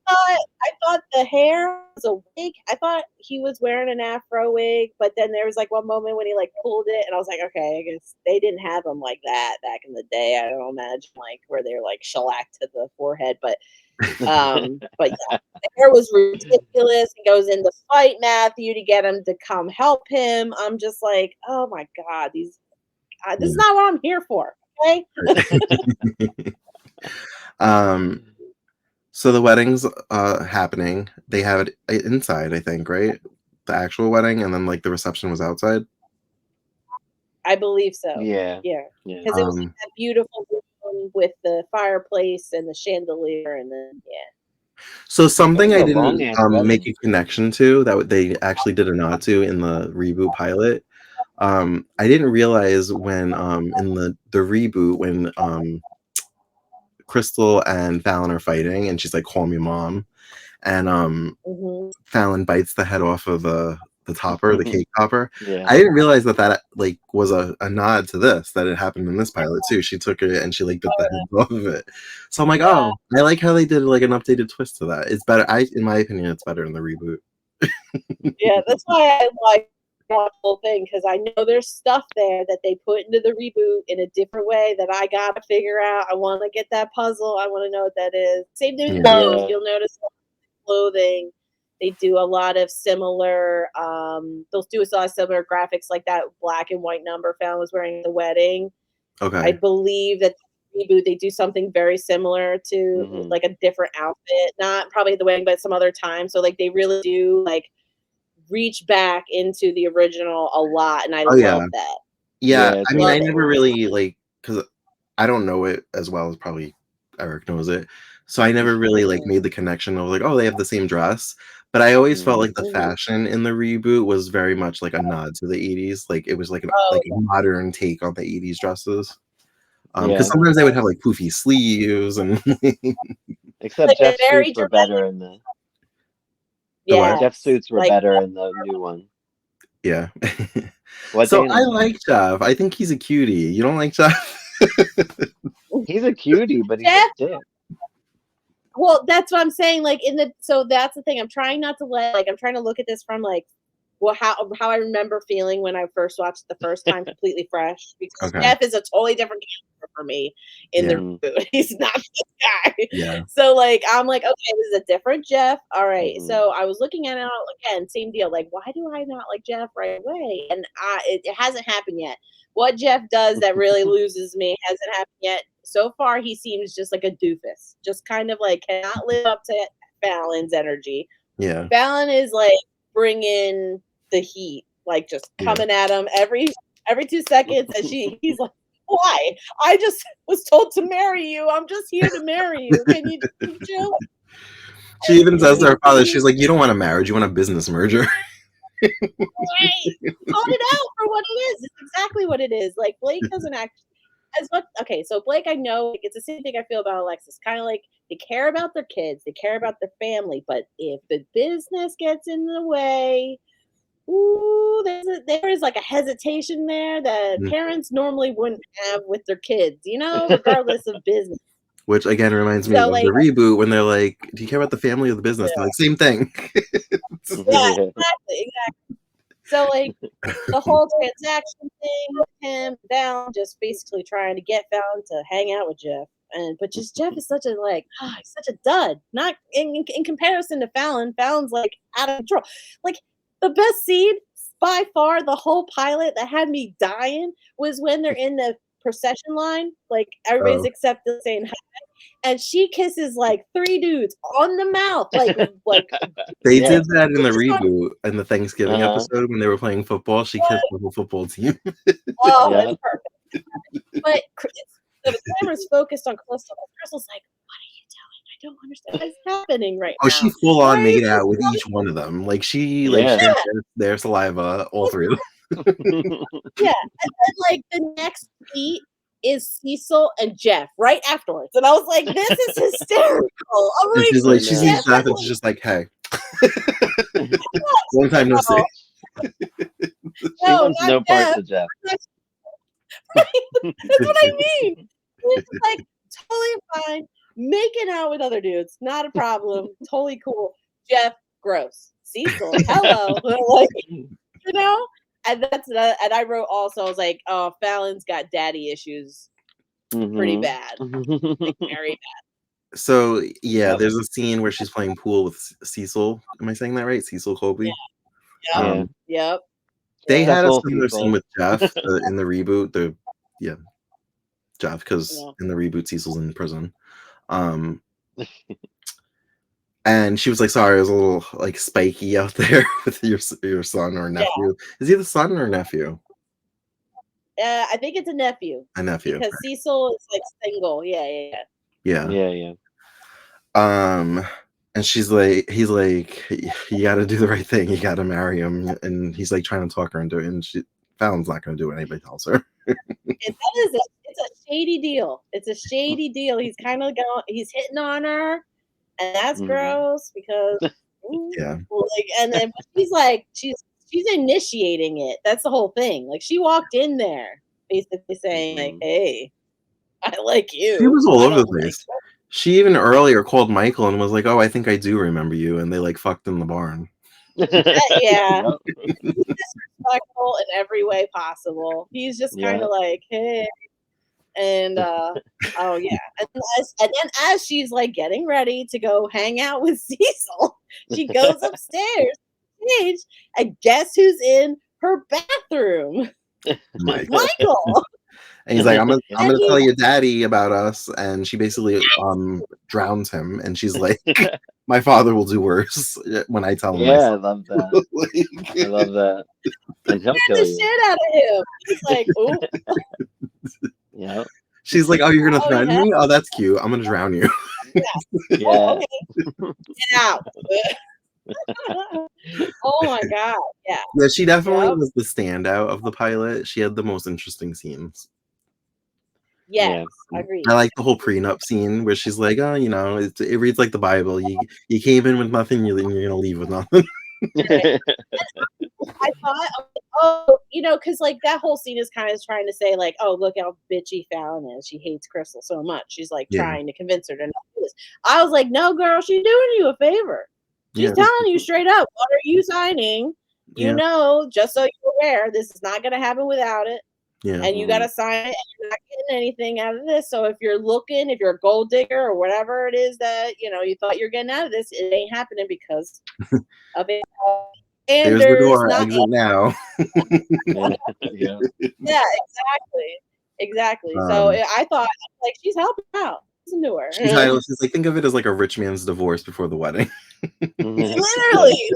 thought the hair was a wig. I thought he was wearing an afro wig, but then there was like one moment when he like pulled it, and I was like, okay, I guess they didn't have them like that back in the day. I don't imagine like where they're like shellacked to the forehead, but yeah, the hair was ridiculous. He goes in to fight Matthew to get him to come help him. I'm just like, oh my god, this is not what I'm here for. Okay. um, so the wedding's happening. They have it inside, I think, right? The actual wedding, and then like the reception was outside. I believe so. Yeah. Yeah. Yeah. Because it was like that beautiful room with the fireplace and the chandelier, and then So It something was I a didn't long ass make wedding. a connection to that they actually did a nod to in the reboot pilot. I didn't realize when in the reboot when Crystal and Fallon are fighting and she's like, call me mom, and Fallon bites the head off of the topper, the cake topper. Yeah. I didn't realize that like was a nod to this, that it happened in this pilot too. She took it and she like bit the head off of it. So I'm like, oh, I like how they did like an updated twist to that. It's better. In my opinion, it's better in the reboot. yeah, that's why I like the whole thing, because I know there's stuff there that they put into the reboot in a different way that I gotta figure out. I want to get that puzzle. I want to know what that is. Same thing with the clothes. Yeah. You'll notice clothing. They do a lot of similar. They'll do a lot of similar graphics, like that black and white number Fallon was wearing at the wedding. I Okay. believe that the reboot they do something very similar to like a different outfit, not probably the wedding, but some other time. So like they really do like reach back into the original a lot, and I Oh yeah. love that. Yeah. It's I mean, I really never cool. really like because I don't know it as well as probably Eric knows it. So I never really like made the connection of like, oh, they have the same dress. But I always felt like the fashion in the reboot was very much like a nod to the 80s. Like it was like a modern take on the 80s dresses. Because sometimes they would have like poofy sleeves and Except like Jeff's very suits were dramatic. better in the Yeah, Jeff's suits were like better in the new one. yeah. What So Dayna I think? like Jeff. I think he's a cutie. You don't like Jeff? He's a cutie, but he's a dick. well, that's what I'm saying. Like so that's the thing. I'm trying not to I'm trying to look at this from like, well, how I remember feeling when I first watched the first time, completely fresh. Because Okay. Jeff is a totally different character for me in the reboot. He's not this guy. Yeah. So like I'm like, okay, this is a different Jeff. All right. So I was looking at it again, same deal. Like, why do I not like Jeff right away? And it hasn't happened yet. What Jeff does that really loses me hasn't happened yet. So far, he seems just like a doofus, just kind of like cannot live up to Fallon's energy. Yeah. Fallon is like bringing the heat, like just coming at him every 2 seconds, and he's like, "Why? I just was told to marry you. I'm just here to marry you. Can you chill?" She even says to her father, she's like, "You don't want a marriage, you want a business merger." Right. Call it out for what it is. It's exactly what it is. Like Blake doesn't act as much. Okay, so Blake, I know like, it's the same thing I feel about Alexis. Kind of like they care about their kids, they care about their family, but if the business gets in the way, ooh, there is like a hesitation there that parents normally wouldn't have with their kids, regardless of business. Which again reminds me of the reboot when they're like, "Do you care about the family or the business?" They're like, "Same thing." Yeah, exactly. So like the whole transaction thing with him, Fallon just basically trying to get Fallon to hang out with Jeff, but just Jeff is such he's such a dud. Not in comparison to Fallon. Fallon's like out of control. Like the best scene by far, the whole pilot that had me dying was when they're in the procession line, like everybody's accepting saying hi. and she kisses like 3 dudes on the mouth, like They Yeah. did that in the reboot in the Thanksgiving Uh-huh. episode when they were playing football. She kissed the whole football team. oh, Yeah. it's perfect. But the camera's focused on Crystal. Crystal's like, "What are you doing? I don't understand what's happening right Oh, now." she full Why on are made you out with each one of them. Like she like Yeah. shared their saliva, all 3 of them. Yeah, and then like the next beat is Cecil and Jeff right afterwards, and I was like, "This is hysterical." I'm And like, she's I like, she know. sees Jeff and she's just like, hey. Long time no see. She No, wants not no Jeff. parts of Jeff. Right? That's what I mean. It's like totally fine, making out with other dudes, not a problem, totally cool. Jeff, gross. Cecil, hello, like you know. And and I wrote also, I was like, "Oh, Fallon's got daddy issues, pretty bad, like very bad." So yeah, Yep. there's a scene where she's playing pool with Cecil. Am I saying that right? Cecil Colby. Yeah. Yep. They had a Cecil, similar Cecil. scene with Jeff in the reboot. Jeff, because Yeah. in the reboot Cecil's in prison. And she was like, "Sorry, it was a little like spiky out there with your son or nephew. Is he the son or nephew? I think it's a nephew A nephew. because Cecil is like single. Yeah. Yeah. And he's like, you got to do the right thing. You got to marry him. And he's like trying to talk her into it. And Fallon's not going to do what anybody tells her. It's a shady deal. It's a shady deal. He's kind of he's hitting on her, and that's gross because Yeah. like, and then she's like, she's initiating it. That's the whole thing. Like she walked in there basically saying like, "Hey, I like you." She was all I over the don't like place. She even earlier called Michael and was like, "Oh, I think I do remember you," and they like fucked in the barn. Yeah. Yep. He's disrespectful in every way possible. He's just kind of like, "Hey," and oh yeah, and then as she's like getting ready to go hang out with Cecil, she goes upstairs stage, and guess who's in her bathroom? Michael. And he's like, I'm gonna he- tell your daddy about us. And she basically drowns him. And she's like, my father will do worse when I tell him. Yeah, I love that. I love that. And he'll kill the you. shit out of him. He's like, "Ooh." Yeah. She's like, "Oh, you're gonna threaten yeah. me? Oh, that's cute. I'm gonna drown you." Yeah. Oh, okay. Get out. Oh my god. Yeah. Yeah, she definitely was the standout of the pilot. She had the most interesting scenes. Yes, agreed. I like the whole prenup scene where she's like, "Oh, you know, it reads like the Bible. You came in with nothing, you're gonna leave with nothing." I thought, oh, you know, because like that whole scene is kind of trying to say like, "Oh, look how bitchy Fallon is. She hates Crystal so much. She's like trying to convince her to not do this." I was like, "No, girl, she's doing you a favor. She's telling you straight up, what are you signing? You know, just so you're aware, this is not going to happen without it. Yeah. And you got to sign it, and you're not getting anything out of this. So if you're looking, if you're a gold digger or whatever it is that, you know, you thought you're getting out of this, it ain't happening because of it. And there's the door, exit now. Yeah. Yeah, exactly. So I thought, like, she's helping out. Listen to her. She's like, think of it as like a rich man's divorce before the wedding. literally.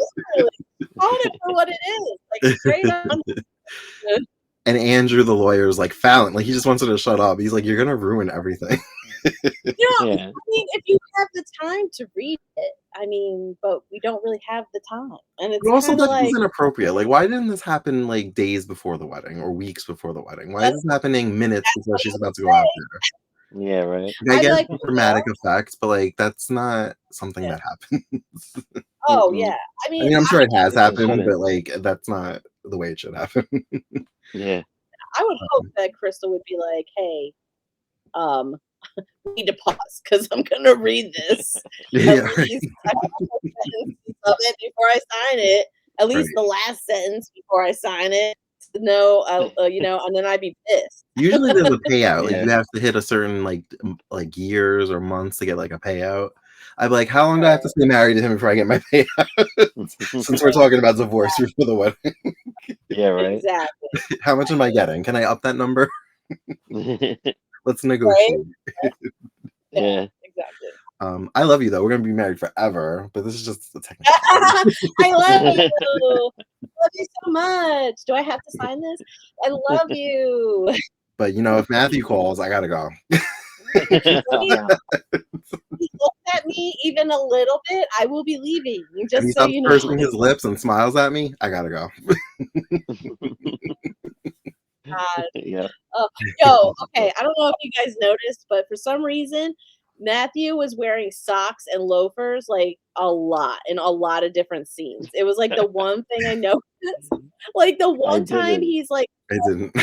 Call it for what it is. Like, straight up. And Andrew, the lawyer, is like, Fallon, like, he just wants her to shut up. He's like, you're gonna ruin everything. I mean, if you have the time to read it, I mean, but we don't really have the time. And it's also that like, is inappropriate. Like, why didn't this happen like days before the wedding or weeks before the wedding? Why is this happening minutes before she's about to go out there? Yeah, right. Like, I guess like, dramatic effects, but like that's not something that happens. Oh yeah, I mean, I'm sure it has happened, but like that's not the way it should happen. Yeah, I would hope that Crystal would be like, "Hey, we need to pause because I'm gonna read this. Yeah, at least of it before I sign it. At least the last sentence before I sign it. No, you know, and then I'd be pissed. Usually there's a payout. Like you have to hit a certain like years or months to get like a payout. I'd be like, how long do I have to stay married to him before I get my payout? Since we're talking about divorce before the wedding. Yeah, right. Exactly. How much am I getting? Can I up that number? Let's negotiate. Right? Yeah. exactly. I love you though. We're gonna be married forever, but this is just the technical. I love you. I love you so much. Do I have to sign this? I love you. But if Matthew calls, I gotta go. Yeah. If he looks at me even a little bit, I will be leaving. If Just he so stops you know. pursing his lips and smiles at me, I gotta go. God. Yeah. Yo, okay. I don't know if you guys noticed, but for some reason, Matthew was wearing socks and loafers like a lot in a lot of different scenes. It was like the one thing I noticed. Like the I one time didn't. he's like, I didn't.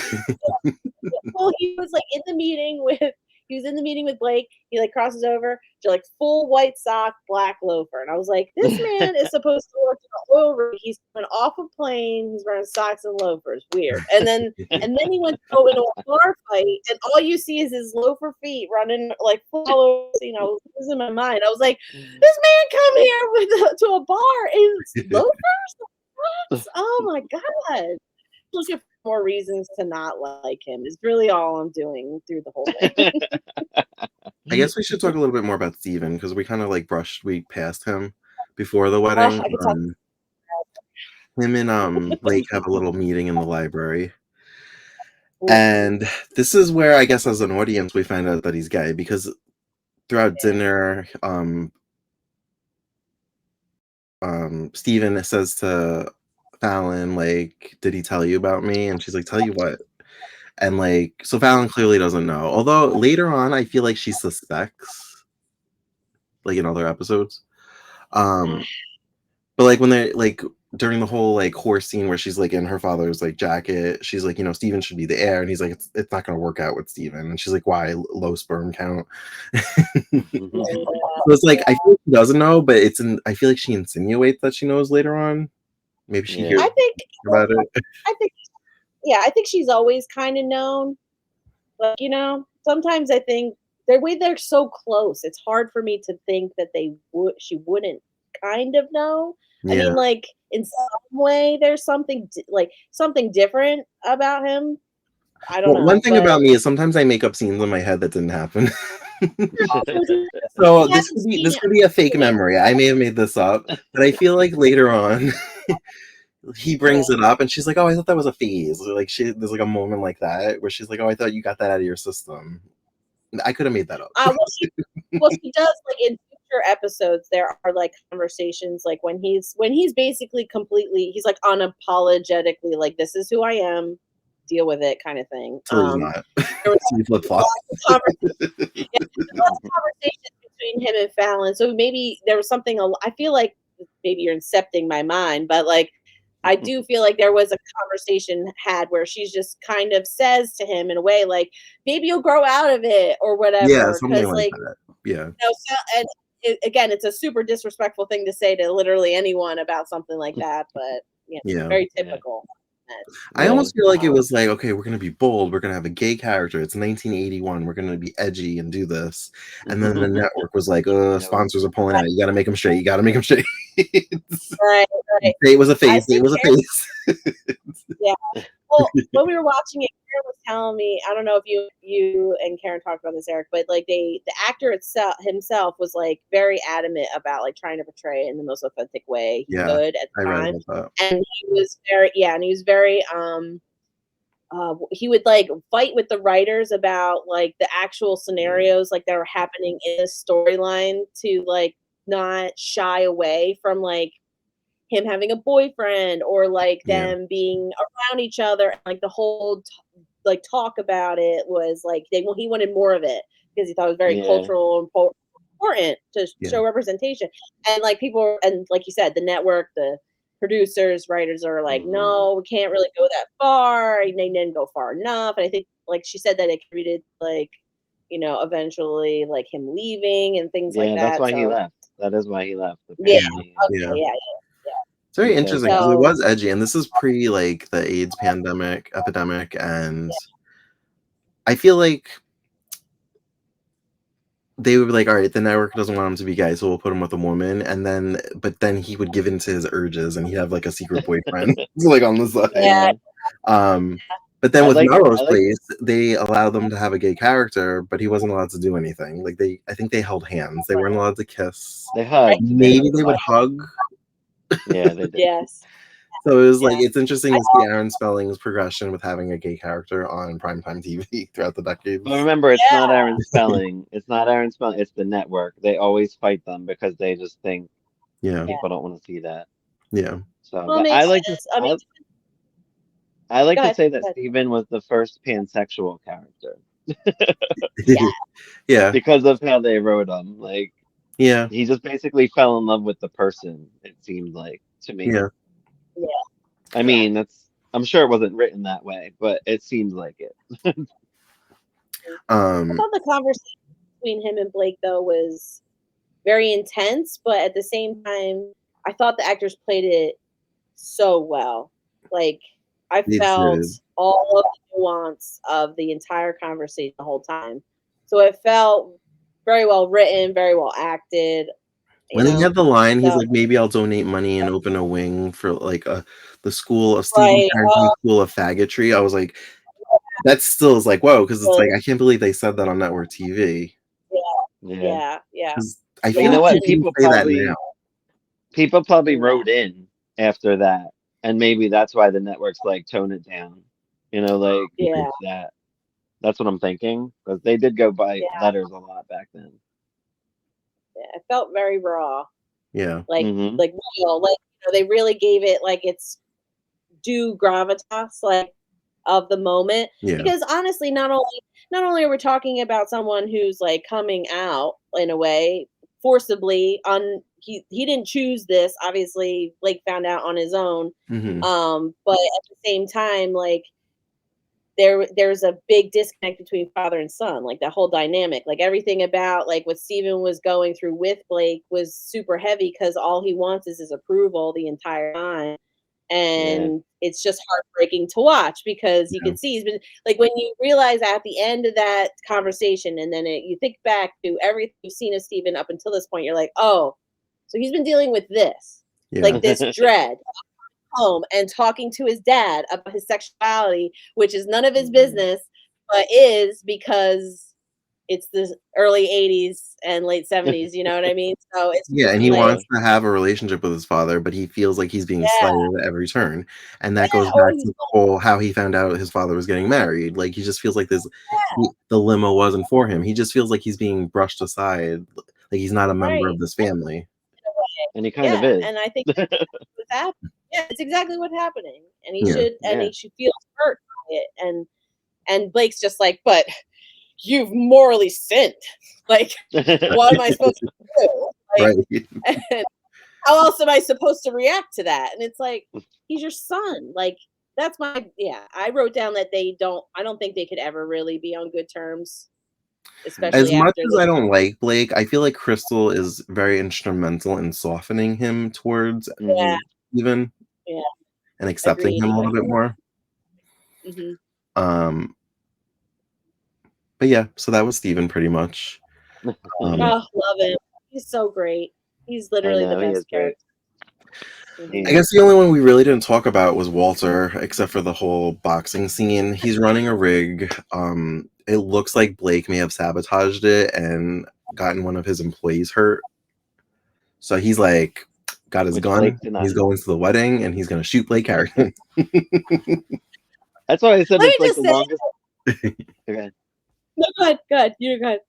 well, he was like in the meeting with Blake. He like crosses over to like full white sock, black loafer, and I was like, this man is supposed to work in an oil rig. He's coming off a plane. He's wearing socks and loafers. Weird. And then he went to go into a bar fight, and all you see is his loafer feet running like full all over. You know, losing my mind. I was like, this man come here to a bar in loafers. What? Oh my god! Looking for more reasons to not like him is really all I'm doing through the whole thing. I guess we should talk a little bit more about Steven because we kind of like we passed him before the wedding. I could talk. Him and Blake have a little meeting in the library. And this is where I guess as an audience we find out that he's gay because throughout dinner, Steven says to Fallon, like, did he tell you about me? And she's like, tell you what? And like, so Fallon clearly doesn't know. Although later on, I feel like she suspects, like in other episodes. But like when they're like during the whole like horse scene where she's like in her father's like jacket, she's like, Steven should be the heir, and he's like, it's not gonna work out with Steven. And she's like, why? Low sperm count. So it's like I feel like she doesn't know, but I feel like she insinuates that she knows later on. Maybe she hears about it. I think she's always kind of known. But sometimes I think they're so close. It's hard for me to think that she wouldn't kind of know. Yeah. I mean, like in some way, there's something different about him. I don't know. One thing about me is sometimes I make up scenes in my head that didn't happen. So this could be a fake memory. I may have made this up, but I feel like later on he brings it up and she's like, oh, I thought that was a phase. Like there's like a moment like that where she's like, oh, I thought you got that out of your system. I could have made that up. Well, she does, like in future episodes there are like conversations like when he's basically he's like unapologetically like, this is who I am, deal with it kind of thing. So he's not. He flip-flops. Conversations between him and Fallon. So maybe there was something, I feel like maybe you're incepting my mind, but like I do feel like there was a conversation had where she's just kind of says to him in a way like, maybe you'll grow out of it or whatever. Yeah, something like that. Yeah. And again, it's a super disrespectful thing to say to literally anyone about something like that, but very typical. I almost feel like it was like, okay, we're going to be bold. We're going to have a gay character. It's 1981. We're going to be edgy and do this. And then the network was like, sponsors are pulling out. You got to make them straight. You got to make them straight. Right. It was a phase. It was a phase. Yeah. Well, when we were watching it, Karen was telling me, I don't know if you and Karen talked about this, Eric, but like the actor himself was like very adamant about like trying to portray it in the most authentic way he could at the time. And he was very, he would like fight with the writers about like the actual scenarios like that were happening in the storyline to like not shy away from like him having a boyfriend or like them being around each other. Like the whole like talk about it was like he wanted more of it because he thought it was very cultural and important to show representation. And like people, and like you said, the network, the producers, writers are like, no, we can't really go that far. They didn't go far enough. And I think like she said that it created like, eventually like him leaving and things like that. Yeah, that's why he left. That is why he left. Yeah. It's very interesting because it was edgy, and this is pre like the AIDS epidemic, and I feel like they would be like, all right, the network doesn't want him to be gay, so we'll put him with a woman, but then he would give in to his urges, and he'd have like a secret boyfriend like on the side. But then with I Melrose like Place, they allowed them to have a gay character, but he wasn't allowed to do anything. Like I think they held hands. They weren't allowed to kiss. they hugged. Maybe they would hug. Yeah, they did. Yes. So it was like Yeah. it's interesting to see Aaron Spelling's progression with having a gay character on primetime TV throughout the decades. But remember, it's Yeah. not Aaron Spelling. It's not Aaron Spelling. It's the network. They always fight them because they just think Yeah, people don't want to see that. yeah. So, Well, it but makes sense. I mean, I like go to ahead. say that Go ahead. Steven was the first pansexual character Yeah. Yeah, because of how they wrote him. Like yeah, he just basically fell in love with the person. It seemed like to me. yeah. Yeah. I mean, I'm sure it wasn't written that way, but it seemed like it. I thought the conversation between him and Blake though was very intense, but at the same time, I thought the actors played it so well. Like I They felt did. all of the nuance of the entire conversation the whole time. So it felt very well written, very well acted. When he had the line, he's So like, "Maybe I'll donate money and open a wing for like the school of Stephen right. Harrington School of Faggotry." I was like, that still is like, whoa, because it's like I can't believe they said that on network TV. Yeah. Yeah. 'Cause I But feel you know like what? they didn't say that now. People probably wrote in after that, and maybe that's why the networks like tone it down. You know, like Yeah. that. That's what I'm thinking because they did go by Yeah. letters a lot back then. Yeah. It felt very raw. Yeah, Like Mhm. real. Like they really gave it like its due gravitas, like of the moment. yeah, Because honestly, not only are we talking about someone who's like coming out in a way forcibly on he didn't choose this. Obviously, Blake found out on his own. hmm But at the same time, like there's a big disconnect between father and son, like that whole dynamic, like everything about like what Steven was going through with Blake was super heavy because all he wants is his approval the entire time. Yeah. And it's just heartbreaking to watch because you yeah, can see he's been like when you realize at the end of that conversation and then you think back to everything you've seen of Steven up until this point, you're like, oh, so he's been dealing with this, yeah, like this dread home and talking to his dad about his sexuality, which is none of his business, but is because it's the early 80s and late 70s, you know what I mean? So it's yeah. just And he Yeah. wants to have a relationship with his father, but he feels like he's being yeah, slighted at every turn, and that goes or back to he's the whole how he found out his father was getting married. Like he just feels like the limo wasn't for him. He just feels like he's being brushed aside, like he's not a member right. of this family. And he kind of Yeah, is. and I think that's what's happening. Yeah, it's exactly what's happening, and Yeah, Yeah. he should feel hurt by it, and Blake's just like, but you've morally sinned. Like, what am I supposed to do? Like, right. and how else am I supposed to react to that? And it's like, he's your son. Like, that's I wrote down that I don't think they could ever really be on good terms, As especially much after as I this. don't like Blake, I feel like Crystal is very instrumental in softening him towards Yeah, Mhm. Steven yeah, and accepting agreed. him a little bit more. Hmm. Um, but yeah, so that was Steven pretty much. Oh, love him. He's so great. He's I literally the know he is best great. character. He Mhm. I is. guess the only one we really didn't talk about was Walter, except for the whole boxing scene. He's running a rig. It looks like Blake may have sabotaged it and gotten one of his employees hurt. So he's like, got his Which gun. Blake He's denied. going to the wedding and he's going to shoot Blake Harrington. That's why I said Let me it's like just the say, longest. Okay. no, go ahead. You go ahead.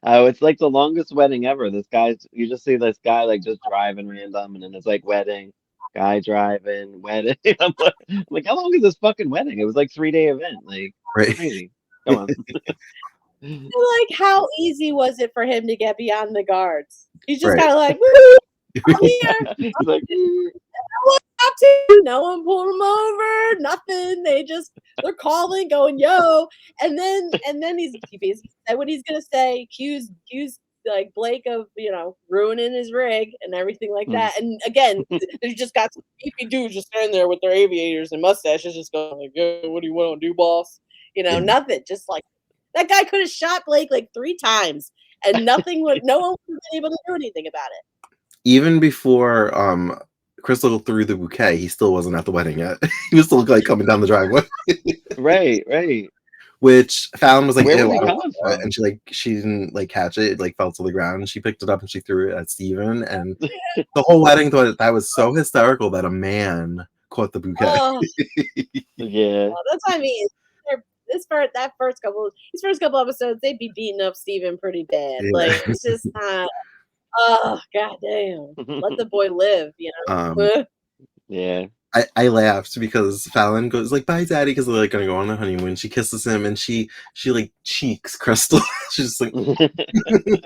Oh, it's like the longest wedding ever. You just see this guy like just driving random, and then it's like wedding, guy driving, wedding. I'm like, how long is this fucking wedding? It was like 3-day event. Like Right. crazy. Come on. Like, how easy was it for him to get beyond the guards? He's just Right. kind of like, woo, I'm here. He's like, Stop to. No one pulled him over. Nothing. They're calling, going, yo. And then he basically said what he's gonna say. Accused like Blake of ruining his rig and everything like that. And again, they just got some beefy dudes just standing there with their aviators and mustaches, just going like, yo, what do you want to do, boss? Yeah. Nothing. Just like that guy could have shot Blake like 3 times, and no one would have been able to do anything about it. Even before Crystal threw the bouquet, he still wasn't at the wedding yet. He was still like coming down the driveway. Right. Which Fallon was like, Where ew, was he I don't coming want that. from? And she didn't like catch it. It like fell to the ground and she picked it up and she threw it at Steven. And the whole wedding thought that was so hysterical that a man caught the bouquet. Oh, Yeah. that's what I mean. These first couple episodes, they'd be beating up Steven pretty bad. Yeah. Like it's just not. Oh goddamn! Let the boy live. Yeah. I laughed because Fallon goes like, "Bye, Daddy," because they're like gonna go on the honeymoon. She kisses him and she like cheeks Crystal. She's just like, she's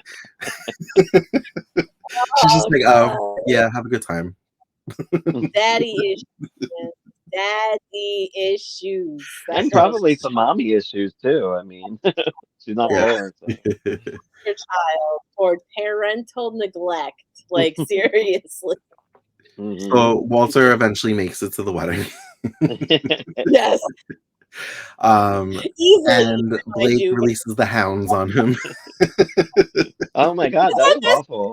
just like, "Oh yeah, have a good time." Daddy issues. Daddy issues. And probably some mommy issues too. I mean, she's not there. So. Your child for parental neglect. Like seriously. So Walter eventually makes it to the wedding. Yes. And Blake releases the hounds on him. Oh my god, that was awful.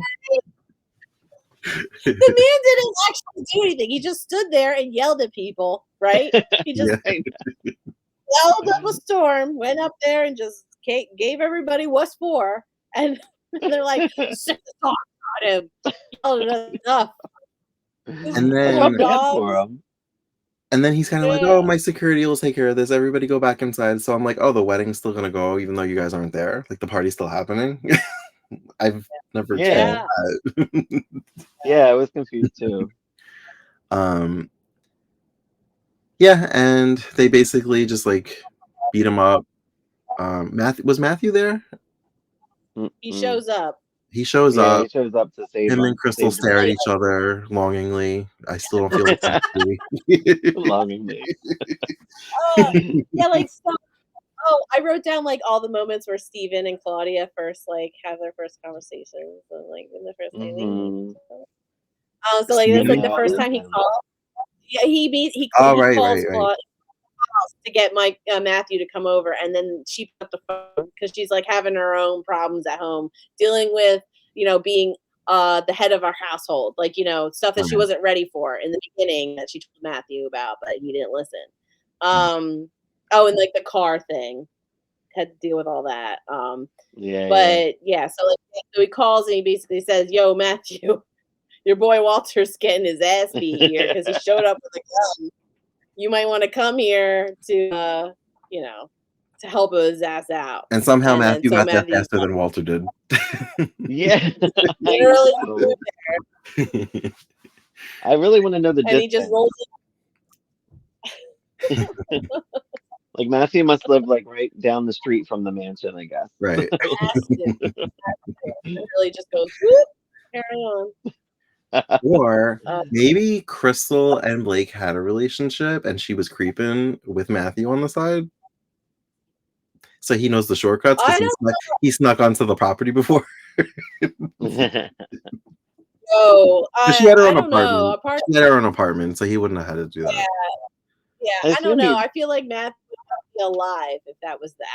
The man didn't actually do anything. He just stood there and yelled at people, right? He just yelled up a storm, went up there and just gave everybody what's for, and they're like, "Sit on him." Yelled enough. And then he's kind of like, "Oh, my security will take care of this. Everybody go back inside." So I'm like, "Oh, the wedding's still gonna go, even though you guys aren't there. Like the party's still happening." I've never tried that. Yeah, I was confused too. Yeah, and they basically just like beat him up. Was Matthew there? He shows up. He shows up. He shows up to save him and Crystal stare at each other longingly. I still don't feel like happy. Longingly. Yeah, like so. Oh, I wrote down like all the moments where Steven and Claudia first like have their first conversations and like in the first thing. So like that's like the first time he called. Yeah, he calls Claudia to get Matthew to come over, and then she put up the phone because she's like having her own problems at home, dealing with being the head of our household, like stuff that she wasn't ready for in the beginning that she told Matthew about, but he didn't listen. Oh, and like the car thing, had to deal with all that. So he calls and he basically says, "Yo, Matthew, your boy Walter's getting his ass beat here because he showed up with a gun. You might want to come here to help his ass out." And somehow Matthew got there faster than Walter did. Yeah. Literally. I really want to know the distance. And he just rolls it. Like Matthew must live like right down the street from the mansion, I guess. Right. It really just goes, whoop, carry on. Or maybe Crystal and Blake had a relationship and she was creeping with Matthew on the side. So he knows the shortcuts because he snuck onto the property before. She had her own apartment. She had her own apartment, so he wouldn't have had to do that. Yeah, I don't know. I feel like Matthew would be alive if that was the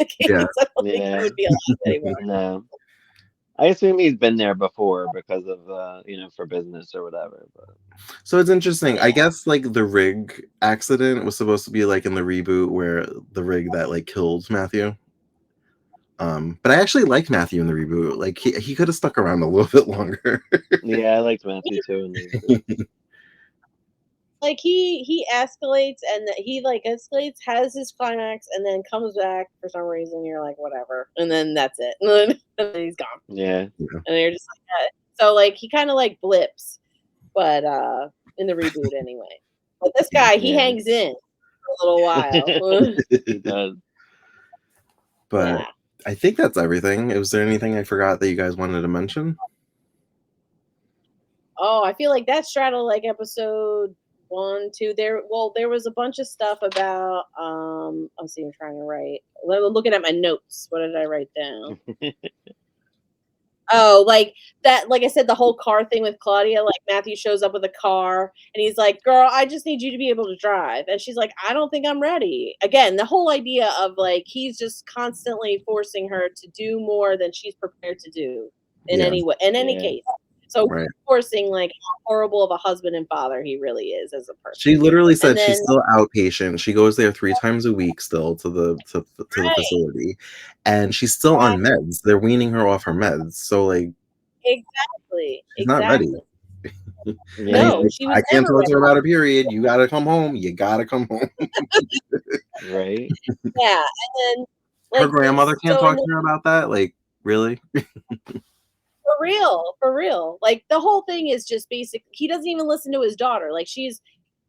case. Yeah. I don't think he would be alive anymore. No. I assume he's been there before because of for business or whatever. But. So it's interesting. I guess like the rig accident was supposed to be like in the reboot where the rig that like killed Matthew. But I actually liked Matthew in the reboot. Like he could have stuck around a little bit longer. Yeah, I liked Matthew too in the reboot. Like he escalates and he like escalates, has his climax, and then comes back for some reason. You're like, whatever, and then that's it, and then he's gone. Yeah, and you're just like that. So like he kind of like blips, but in the reboot anyway. But this guy, he hangs in for a little while. He does. But I think that's everything. Was there anything I forgot that you guys wanted to mention? Oh, I feel like that straddled like episode 1, 2. There was a bunch of stuff about I'm trying to write. I'm looking at my notes. What did I write down? Oh, like that, like I said, the whole car thing with Claudia, like Matthew shows up with a car and he's like, "Girl, I just need you to be able to drive." And she's like, "I don't think I'm ready." Again, the whole idea of like he's just constantly forcing her to do more than she's prepared to do in any way, in any case. So Right. forcing like how horrible of a husband and father he really is as a person. She literally said she's then- still outpatient. She goes there 3 times a week still to the Right. facility, and she's still on meds. They're weaning her off her meds, so like Exactly. she's not ready. Yeah. No, Like, she was I can't never talk to her about a period. You gotta come home. You gotta come home. Right. Yeah, and then like Her grandmother can't so talk to her about that. Like, really? for real. Like the whole thing is just basic. He doesn't even listen to his daughter. Like she's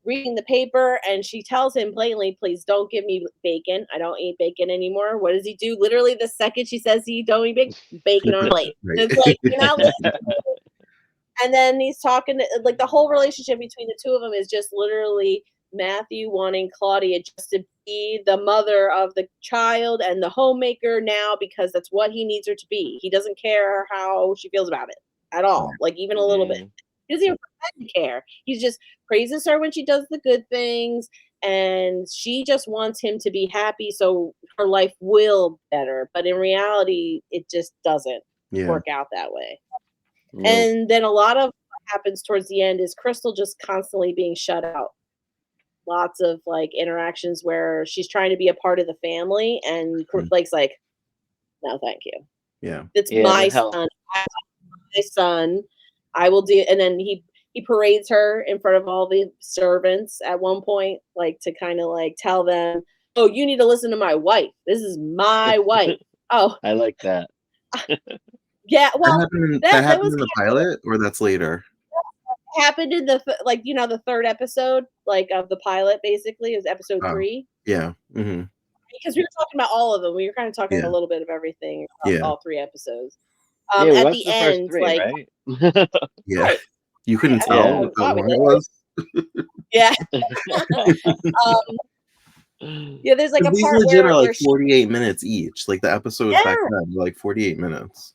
reading the paper and she tells him plainly, please don't give me bacon. I don't eat bacon anymore. What does he do? Literally the second she says he don't eat bacon on a plate. Right. It's like you're not listening. And then he's talking to, like the whole relationship between the two of them is just literally Matthew wanting Claudia just to be the mother of the child and the homemaker now because that's what he needs her to be. He doesn't care how she feels about it at all, like even a little bit. He doesn't even pretend to care. He just praises her when she does the good things, and she just wants him to be happy so her life will better. But in reality, it just doesn't work out that way. Nope. And then a lot of what happens towards the end is Crystal just constantly being shut out. Lots of like interactions where she's trying to be a part of the family, and Blake's like, "No, thank you. Yeah, it's my son. My son. I will do." And then he parades her in front of all the servants at one point, like to kind of like tell them, "Oh, you need to listen to my wife. This is my wife." Oh, I like that. Yeah, well, that happened in the pilot, or that's later. Happened in the like the third episode, like of the pilot. Basically, it was episode 3. Yeah, mm-hmm. Because we were talking about all of them. We were kind of talking a little bit of everything. All 3 episodes. Yeah, at the end, first 3, like, right? Yeah, you couldn't tell how long it was. Yeah. Yeah, there's like a these part legit where are like 48 minutes each. Like the episodes back then were like 48 minutes.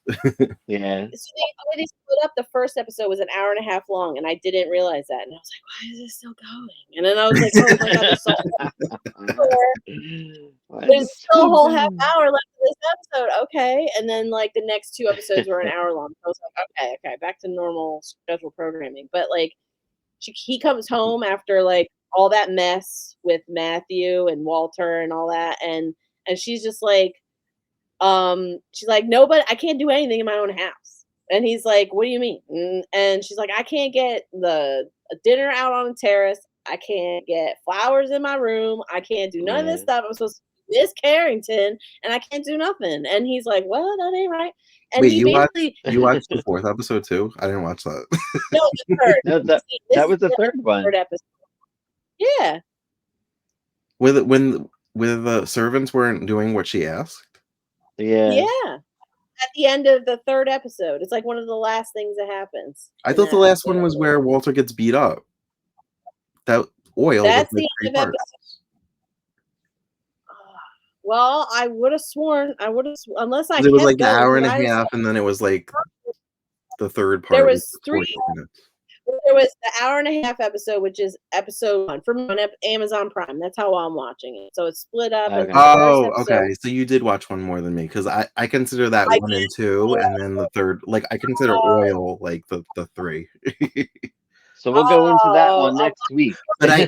Yeah. So they split up. The first episode was an hour and a half long, and I didn't realize that. And I was like, why is this still going? And then I was like, oh my god, there's still a whole half hour left of this episode. Okay. And then like the next 2 episodes were an hour long. So I was like, okay, back to normal schedule programming. But like he comes home after like all that mess with Matthew and Walter and all that, and she's just like, she's like, no, but I can't do anything in my own house. And he's like, what do you mean? And she's like, I can't get the dinner out on the terrace. I can't get flowers in my room. I can't do none of this stuff. I'm supposed to be Miss Carrington, and I can't do nothing. And he's like, well, that ain't right. And wait, he you watched the 4th episode too? I didn't watch that. No, the 3rd. No, that was the 3rd one. 3rd episode. Yeah. When the servants weren't doing what she asked. Yeah. At the end of the 3rd episode, it's like one of the last things that happens. I thought the last one was where Walter gets beat up. That oil. That's the end of episode. Well, I would have sworn. Unless I. It was like an hour and a half, and then it was like the 3rd part. There was 3. There was the hour and a half episode, which is episode 1 from Amazon Prime. That's how I'm watching it. So it's split up. Okay. Okay. So you did watch one more than me, because I consider that 1 and 2, and then the 3rd. Like I consider oil like the 3. So we'll go into that one next week. But I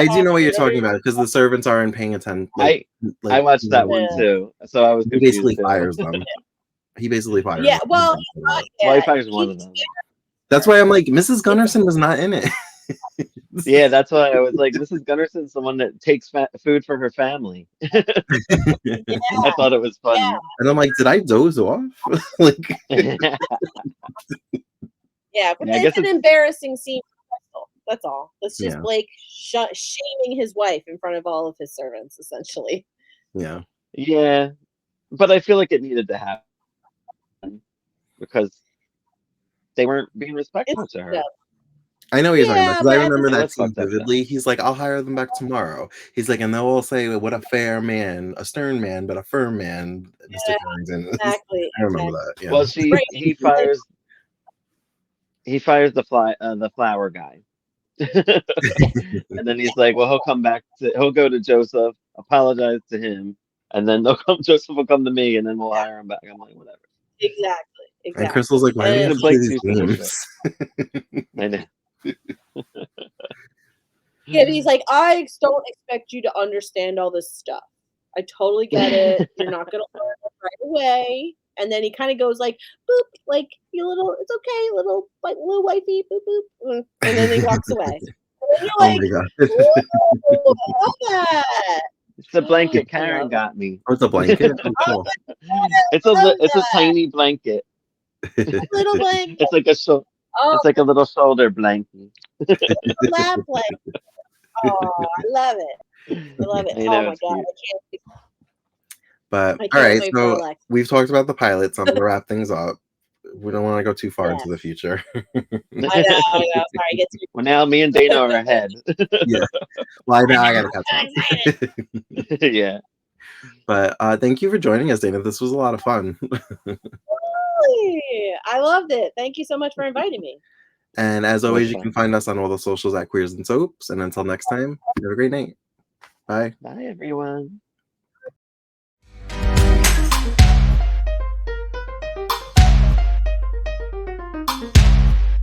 do know what you're talking about, because the servants aren't paying attention. I watched that one too, so I was confused. He basically fires them. He basically fires. Yeah, well, he fires one of them. That's why I'm like, Mrs. Gunnarsson was not in it. Yeah, that's why I was like, Mrs. Gunnarson's the one that takes food for her family. I thought it was funny. Yeah. And I'm like, did I doze off? Like, yeah, but it's an embarrassing scene. That's all. That's just Blake shaming his wife in front of all of his servants, essentially. Yeah. Yeah, but I feel like it needed to happen because they weren't being respectful to her. I know what you're talking about, because I remember that scene vividly. He's like, I'll hire them back tomorrow. He's like, and they'll all say, what a fair man, a stern man, but a firm man, Mr. Carrington. Exactly. I remember that. Yeah. Well, he fires the flower guy. And then he's like, well, he'll go to Joseph, apologize to him, and then Joseph will come to me, and then we'll hire him back. I'm like, whatever. Exactly. And Crystal's like, why do we And have to play these games? I know. yeah, he's like, I don't expect you to understand all this stuff. I totally get it. You're not gonna learn it right away. And then he kind of goes like, boop, like you little, it's okay, little wifey, boop boop, and then he walks away. And then you're Oh like, my god. "Ooh, I love that. It's the blanket I Karen love got me. Oh, it's a blanket. Oh, Oh cool. my God, It's a that. tiny blanket. Little blanket. It's like Oh, it's like a little shoulder blanket. little lap blanket. Oh, I love it. I love it. I Oh know, my it's God, cute. But I all can't right, wait for so Alexa. we've talked about the pilot, so I'm gonna wrap things up. We don't want to go too far into the future. I know. Sorry, get too Well, now me and Dayna are ahead. Yeah. Well, now I gotta I'm catch excited. up. Yeah. But thank you for joining us, Dana. This was a lot of fun. Really? I loved it. Thank you so much for inviting me. And as It was always, you fun. can find us on all the socials at Queers and Soaps. And until next time, have a great night. Bye. Bye, everyone.